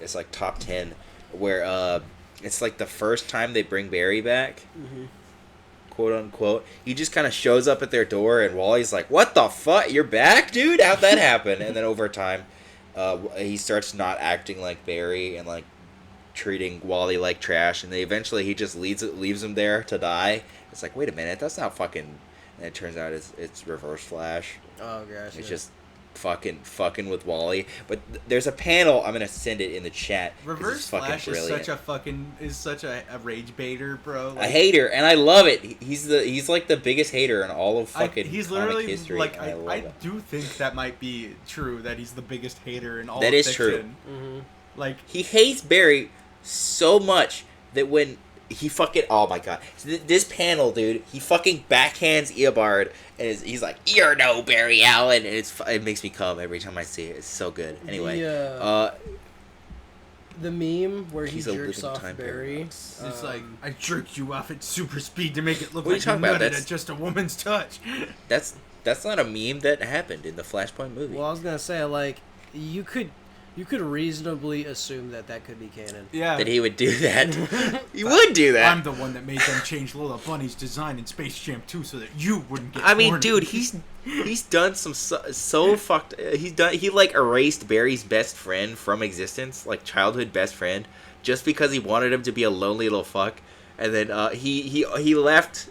It's like top 10, where it's like the first time they bring Barry back, quote unquote. He just kind of shows up at their door, and Wally's like, "What the fuck? You're back, dude? How'd that happen?" And then over time, he starts not acting like Barry and like treating Wally like trash, and then eventually he just leaves him there to die. It's like, wait a minute, that's not fucking. And it turns out it's Reverse Flash. Oh gosh. It's just fucking with Wally. But there's a panel. I'm gonna send it in the chat. Reverse Flash is such a rage baiter, bro. Like, a hater, and I love it. He's like the biggest hater in all of fucking he's comic literally history. like I do think that might be true, that he's the biggest hater in all that of is fiction. true. Like, he hates Barry so much that when he fucking, oh my god, this panel, dude, he fucking backhands Eobard, and he's like, "You're no Barry Allen," and it makes me come every time I see it. It's so good. Anyway, the meme where he he's a jerks living off time Barry. paradox. it's like, I jerked you off at super speed to make it look What are like you you talking about? nutted at just a woman's touch. That's not a meme that happened in the Flashpoint movie. Well, I was gonna say, like, you could reasonably assume that could be canon. Yeah. That he would do that. He would do that. I'm the one that made them change Lola Bunny's design in Space Jam 2 so that you wouldn't get I mean, horny. dude, he's done some so fucked. He like erased Barry's best friend from existence, like childhood best friend, just because he wanted him to be a lonely little fuck. And then he left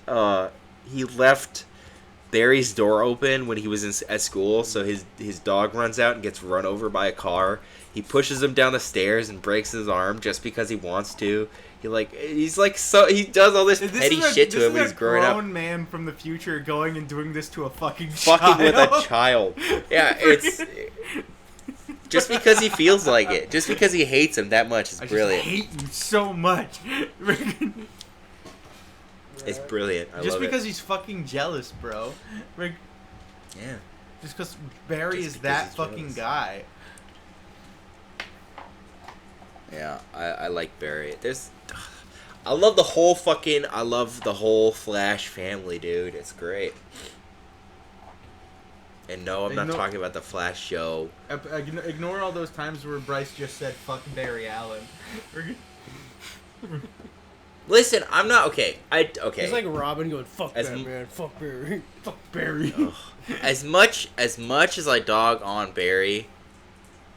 Barry's door open when he was at school, so his dog runs out and gets run over by a car. He pushes him down the stairs and breaks his arm just because he wants to. He does all this petty shit to him when he's growing up. This is a grown man from the future going and doing this to a fucking With a child. Yeah, it's just because he feels like it. Just because he hates him that much is brilliant. I just hate you so much. It's brilliant. I just love because it. he's fucking jealous, bro. Like, Yeah. just because Barry Just is because that he's fucking jealous. guy. Yeah, I like Barry. I love the whole Flash family, dude. It's great. And no, I'm not talking about the Flash show. Ignore all those times where Bryce just said "fuck Barry Allen." Listen, I'm not okay. Okay. It's like Robin going, "Fuck As Batman, fuck Barry." Fuck Barry. As much as I dog on Barry,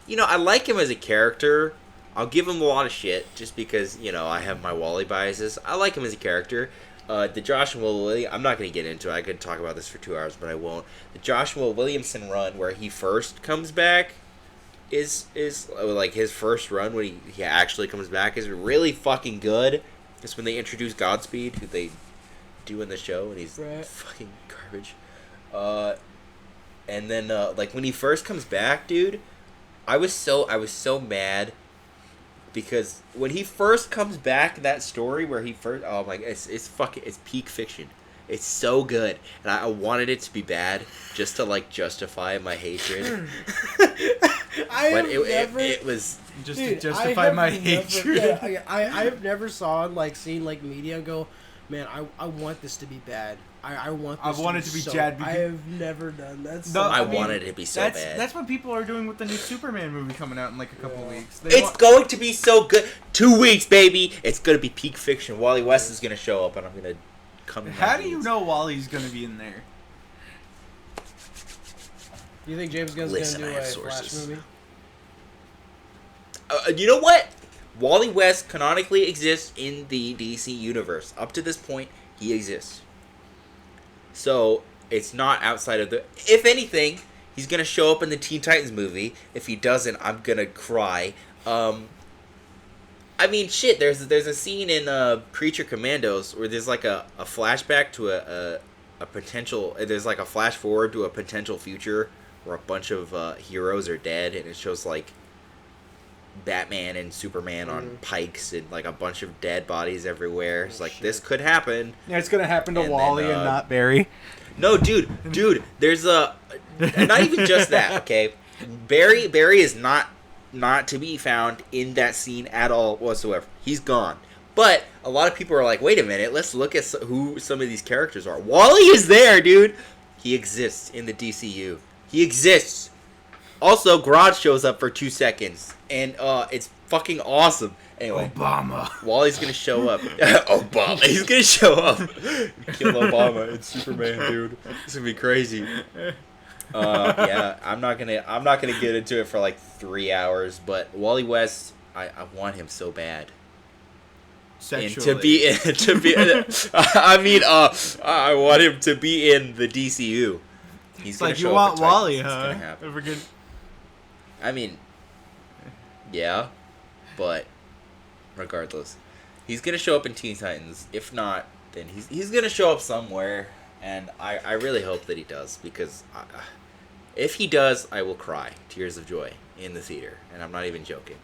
I like him as a character. I'll give him a lot of shit just because, I have my Wally biases. I like him as a character. The Joshua Williamson, I'm not going to get into it. I could talk about this for 2 hours, but I won't. The Joshua Williamson run where he first comes back is like his first run when he actually comes back is really fucking good. Just when they introduce Godspeed, who they do in the show, and he's fucking garbage. And then like when he first comes back, dude, I was so mad because when he first comes back, that story where he first, oh my, it's peak fiction. It's so good, and I wanted it to be bad just to like justify my hatred. It was just to justify my hatred. Yeah, I've never seen like media go, man, I want this to be bad. I want it to be bad. I have never done that. I wanted it to be so bad. That's what people are doing with the new Superman movie coming out in like a couple weeks. It's going to be so good. 2 weeks, baby. It's going to be peak fiction. Wally West is going to show up, and I'm going to come in. How do you know Wally's going to be in there? Do you think James Gunn's going to do a Flash movie? You know what? Wally West canonically exists in the DC universe. Up to this point, he exists. So, it's not outside of the... If anything, he's going to show up in the Teen Titans movie. If he doesn't, I'm going to cry. I mean, shit, there's a scene in Creature Commandos where there's like a flashback to a potential... There's like a flash forward to a potential future where a bunch of heroes are dead, and it shows like Batman and Superman on pikes and like a bunch of dead bodies everywhere. It's like, this could happen. Yeah, it's gonna happen to And Wally then, and not Barry. No, dude, there's not even just that, okay? Barry is not to be found in that scene at all whatsoever. He's gone. But a lot of people are like, wait a minute, let's look at who some of these characters are. Wally is there, dude. He exists in the DCU. He exists. Also, Grodd shows up for 2 seconds, and it's fucking awesome. Anyway, Obama. Wally's gonna show up. Obama. He's gonna show up. Kill Obama. It's Superman, dude. It's gonna be crazy. Yeah, I'm not gonna get into it for like 3 hours, but Wally West, I want him so bad. Sexually. And to be I mean, I want him to be in the DCU. He's It's gonna like, show you up want in Wally, Titans. It's huh? gonna happen. Ever good? I mean, yeah, but regardless, he's gonna show up in Teen Titans. If not, then he's gonna show up somewhere, and I really hope that he does, because if he does, I will cry tears of joy in the theater, and I'm not even joking.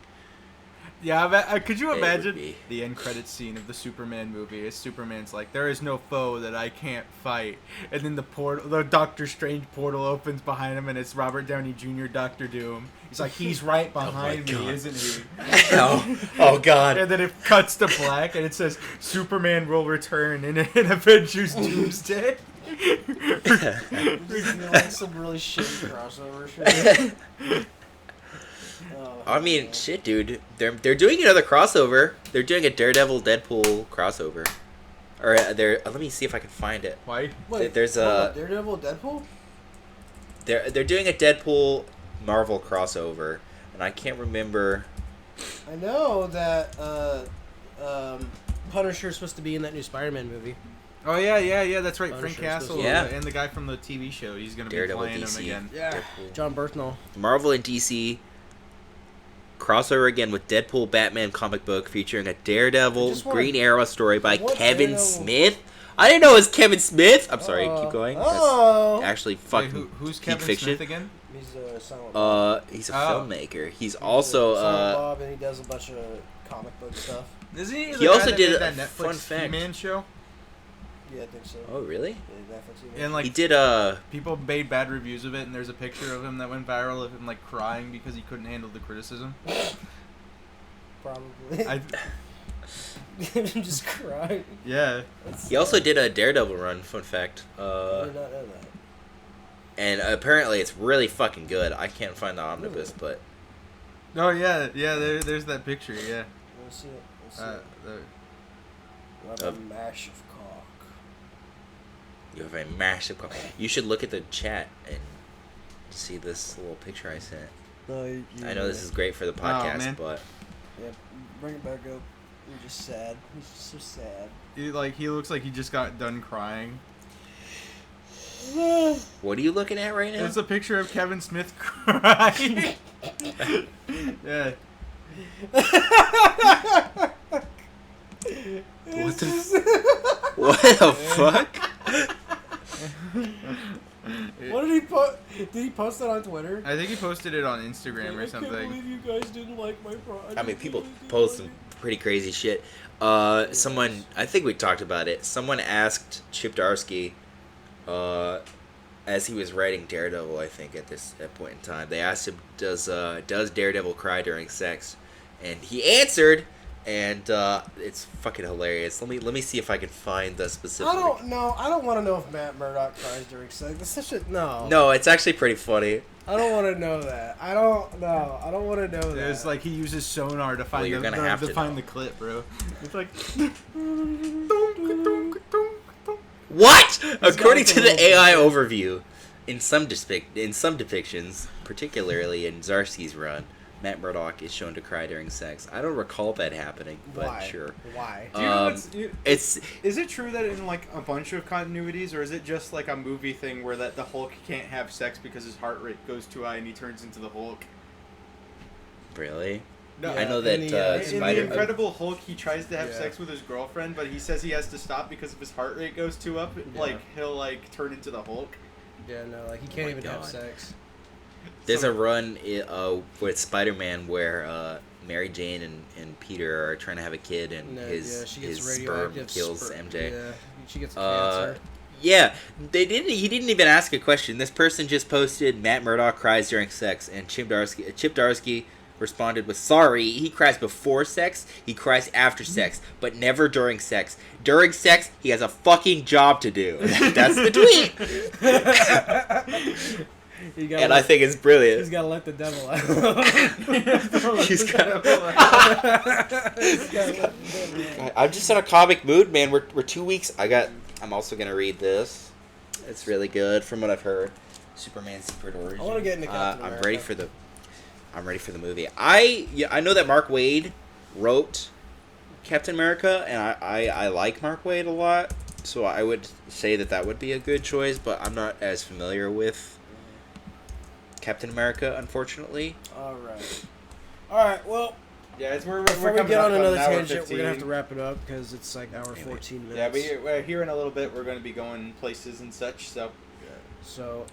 Yeah, could you It would imagine be. the end credits scene of the Superman movie? Is Superman's like, there is no foe that I can't fight, and then the Doctor Strange portal opens behind him, and it's Robert Downey Jr. Doctor Doom. He's like, he's right behind me, God. isn't he? oh God. And then it cuts to black, and it says, Superman will return in Avengers Doomsday. Like some really shitty crossover shit. I mean, shit, dude. They're doing another crossover. They're doing a Daredevil Deadpool crossover. Or let me see if I can find it. Why? Wait, There's hold a- up, Daredevil, Deadpool. They're doing a Deadpool Marvel crossover, and I can't remember. I know that Punisher's supposed to be in that new Spider-Man movie. Oh, yeah, that's right. Punisher Frank Castle Yeah. and the guy from the TV show. He's going to be Daredevil playing him DC. again. Yeah, Deadpool. John Berthnall. Marvel and DC crossover again with Deadpool Batman comic book featuring a I Daredevil just wanna- Green Arrow story by what Kevin Daredevil- Smith. I didn't know it was Kevin Smith. I'm sorry, keep going. Oh, That's actually Wait, fucking who's peak Kevin fiction. Smith again? he's a silent Bob. He's a Oh. filmmaker. He's He's also a silent Bob, and he does a bunch of comic book stuff. Isn't he? He also did that a Netflix fun fact. He-Man show. Yeah, I think so. Oh really? Yeah, definitely. And like He did people made bad reviews of it, and there's a picture of him that went viral of him like crying because he couldn't handle the criticism. Probably. I just crying. yeah. He also did a Daredevil run. Fun fact. I did not know that. And apparently it's really fucking good. I can't find the omnibus, Ooh. but Oh yeah. There's that picture. Yeah. Let's see it. Let's see it. The- What a mash of cock. you have a massive. You should look at the chat and see this little picture I sent. No, I know this is great for the podcast, man. but Yeah, bring it back up. You're just sad. He's just so sad. he looks like he just got done crying. what are you looking at right now? There's a picture of Kevin Smith crying. Yeah. What the? What the fuck? What did he put? Did he post it on Twitter? I think he posted it on Instagram I or can't something. believe you guys didn't like my project. I mean, people post some pretty crazy shit. Someone, I think we talked about it. Someone asked Chip Darsky, as he was writing Daredevil, I think at point in time, they asked him, "Does Daredevil cry during sex?" And he answered, and it's fucking hilarious. Let me see if I can find the specific. I don't know. I don't want to know if Matt Murdock cries during sex. That's such a no. No, it's actually pretty funny. I don't want to know that. I don't know. I don't want to know that. It's like he uses sonar to find you're gonna have to find know. the clip, bro. It's like What? According got to the the little AI picture. overview, in some depictions, particularly in Zarsky's run, Matt Murdock is shown to cry during sex. I don't recall that happening, but Why? sure. Why? Do you know what's, It's is it true that in like a bunch of continuities, or is it just like a movie thing where that the Hulk can't have sex because his heart rate goes too high and he turns into the Hulk? really. No, I know in that the, in Spider. the Incredible Hulk, he tries to have Yeah. sex with his girlfriend, but he says he has to stop because if his heart rate goes too up, like he'll like turn into the Hulk. Yeah, no. Like he can't my even have God. sex. There's a run with Spider-Man where Mary Jane and Peter are trying to have a kid, and No, his yeah, she gets his sperm radioactive. kills MJ. Yeah, she gets Uh, cancer. Yeah, they didn't. He didn't even ask a question. This person just posted Matt Murdock cries during sex, and Chip Darsky responded with, "Sorry, he cries before sex, he cries after sex, but never during sex. During sex, he has a fucking job to do." That's the tweet. And I think it's brilliant. He's got to let the devil out. He's I'm just in a comic mood, man. We're 2 weeks. I'm also gonna read this. It's really good from what I've heard. Superman Secret Origin. I want to get into Captain I'm America. ready for the movie. I know that Mark Waid wrote Captain America, and I like Mark Waid a lot, so I would say that would be a good choice. But I'm not as familiar with Captain America, unfortunately. All right. Well, Yeah, we're before we coming get up on another an hour tangent, 15. we're gonna have to wrap it up because it's like hour 14 Yeah, minutes. we're here in a little bit. We're going to be going places and such. So, So,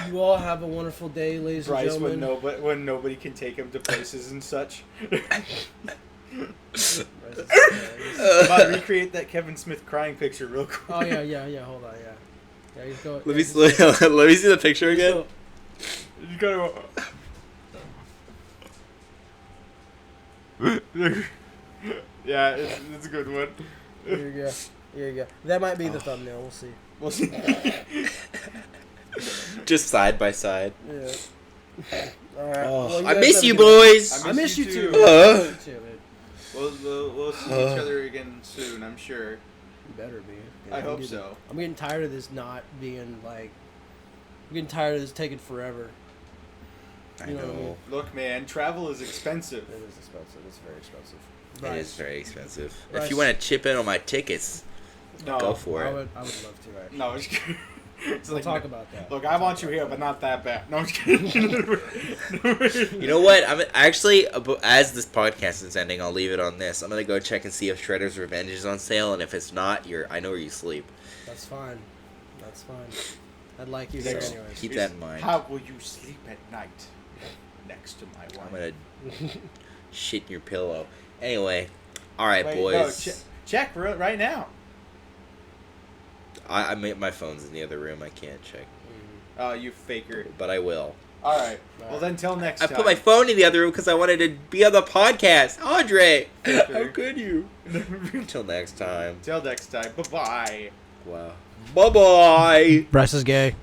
you all have a wonderful day, ladies and Bryce, gentlemen. when nobody can take him to places and such. About to recreate that Kevin Smith crying picture real quick. Oh yeah. Hold on, yeah. Yeah, he's going. Let me see the picture again. You gotta go. Yeah, it's a good one. Here you go. That might be the thumbnail. We'll see. We'll see. Just side by side. Yeah. All right. Oh, Well, I guys miss have a you, good night. boys. I miss you too. Uh. I miss you too, man. We'll see each other again soon, I'm sure. You better be. I I'm hope getting- so. I'm getting tired of this not being like. I'm getting tired of this taking forever. I You know what I mean? know. Look, man, travel is expensive. It is expensive. It's very expensive. It is very expensive. Bryce. If you want to chip in on my tickets, No, go for I it. would love to. Actually. no, it's kidding. It's We'll like, talk about that. Look, I want you here, but not that bad. No, I'm just kidding. You know what? I'm actually, as this podcast is ending, I'll leave it on this. I'm gonna go check and see if Shredder's Revenge is on sale, and if it's not, I know where you sleep. That's fine. That's fine. I'd like you So, there anyways. Keep that in mind. How will you sleep at night next to my wife? I'm gonna shit in your pillow. Anyway, all right, Wait, boys. no, check right now. My phone's in the other room. I can't check, Oh, you faker. but I will. All right. Well, then till next I time. put my phone in the other room because I wanted to be on the podcast. Andre, Okay. how could you? Until next time. Till next time. Bye-bye. Wow. Bye bye. Bryce is gay.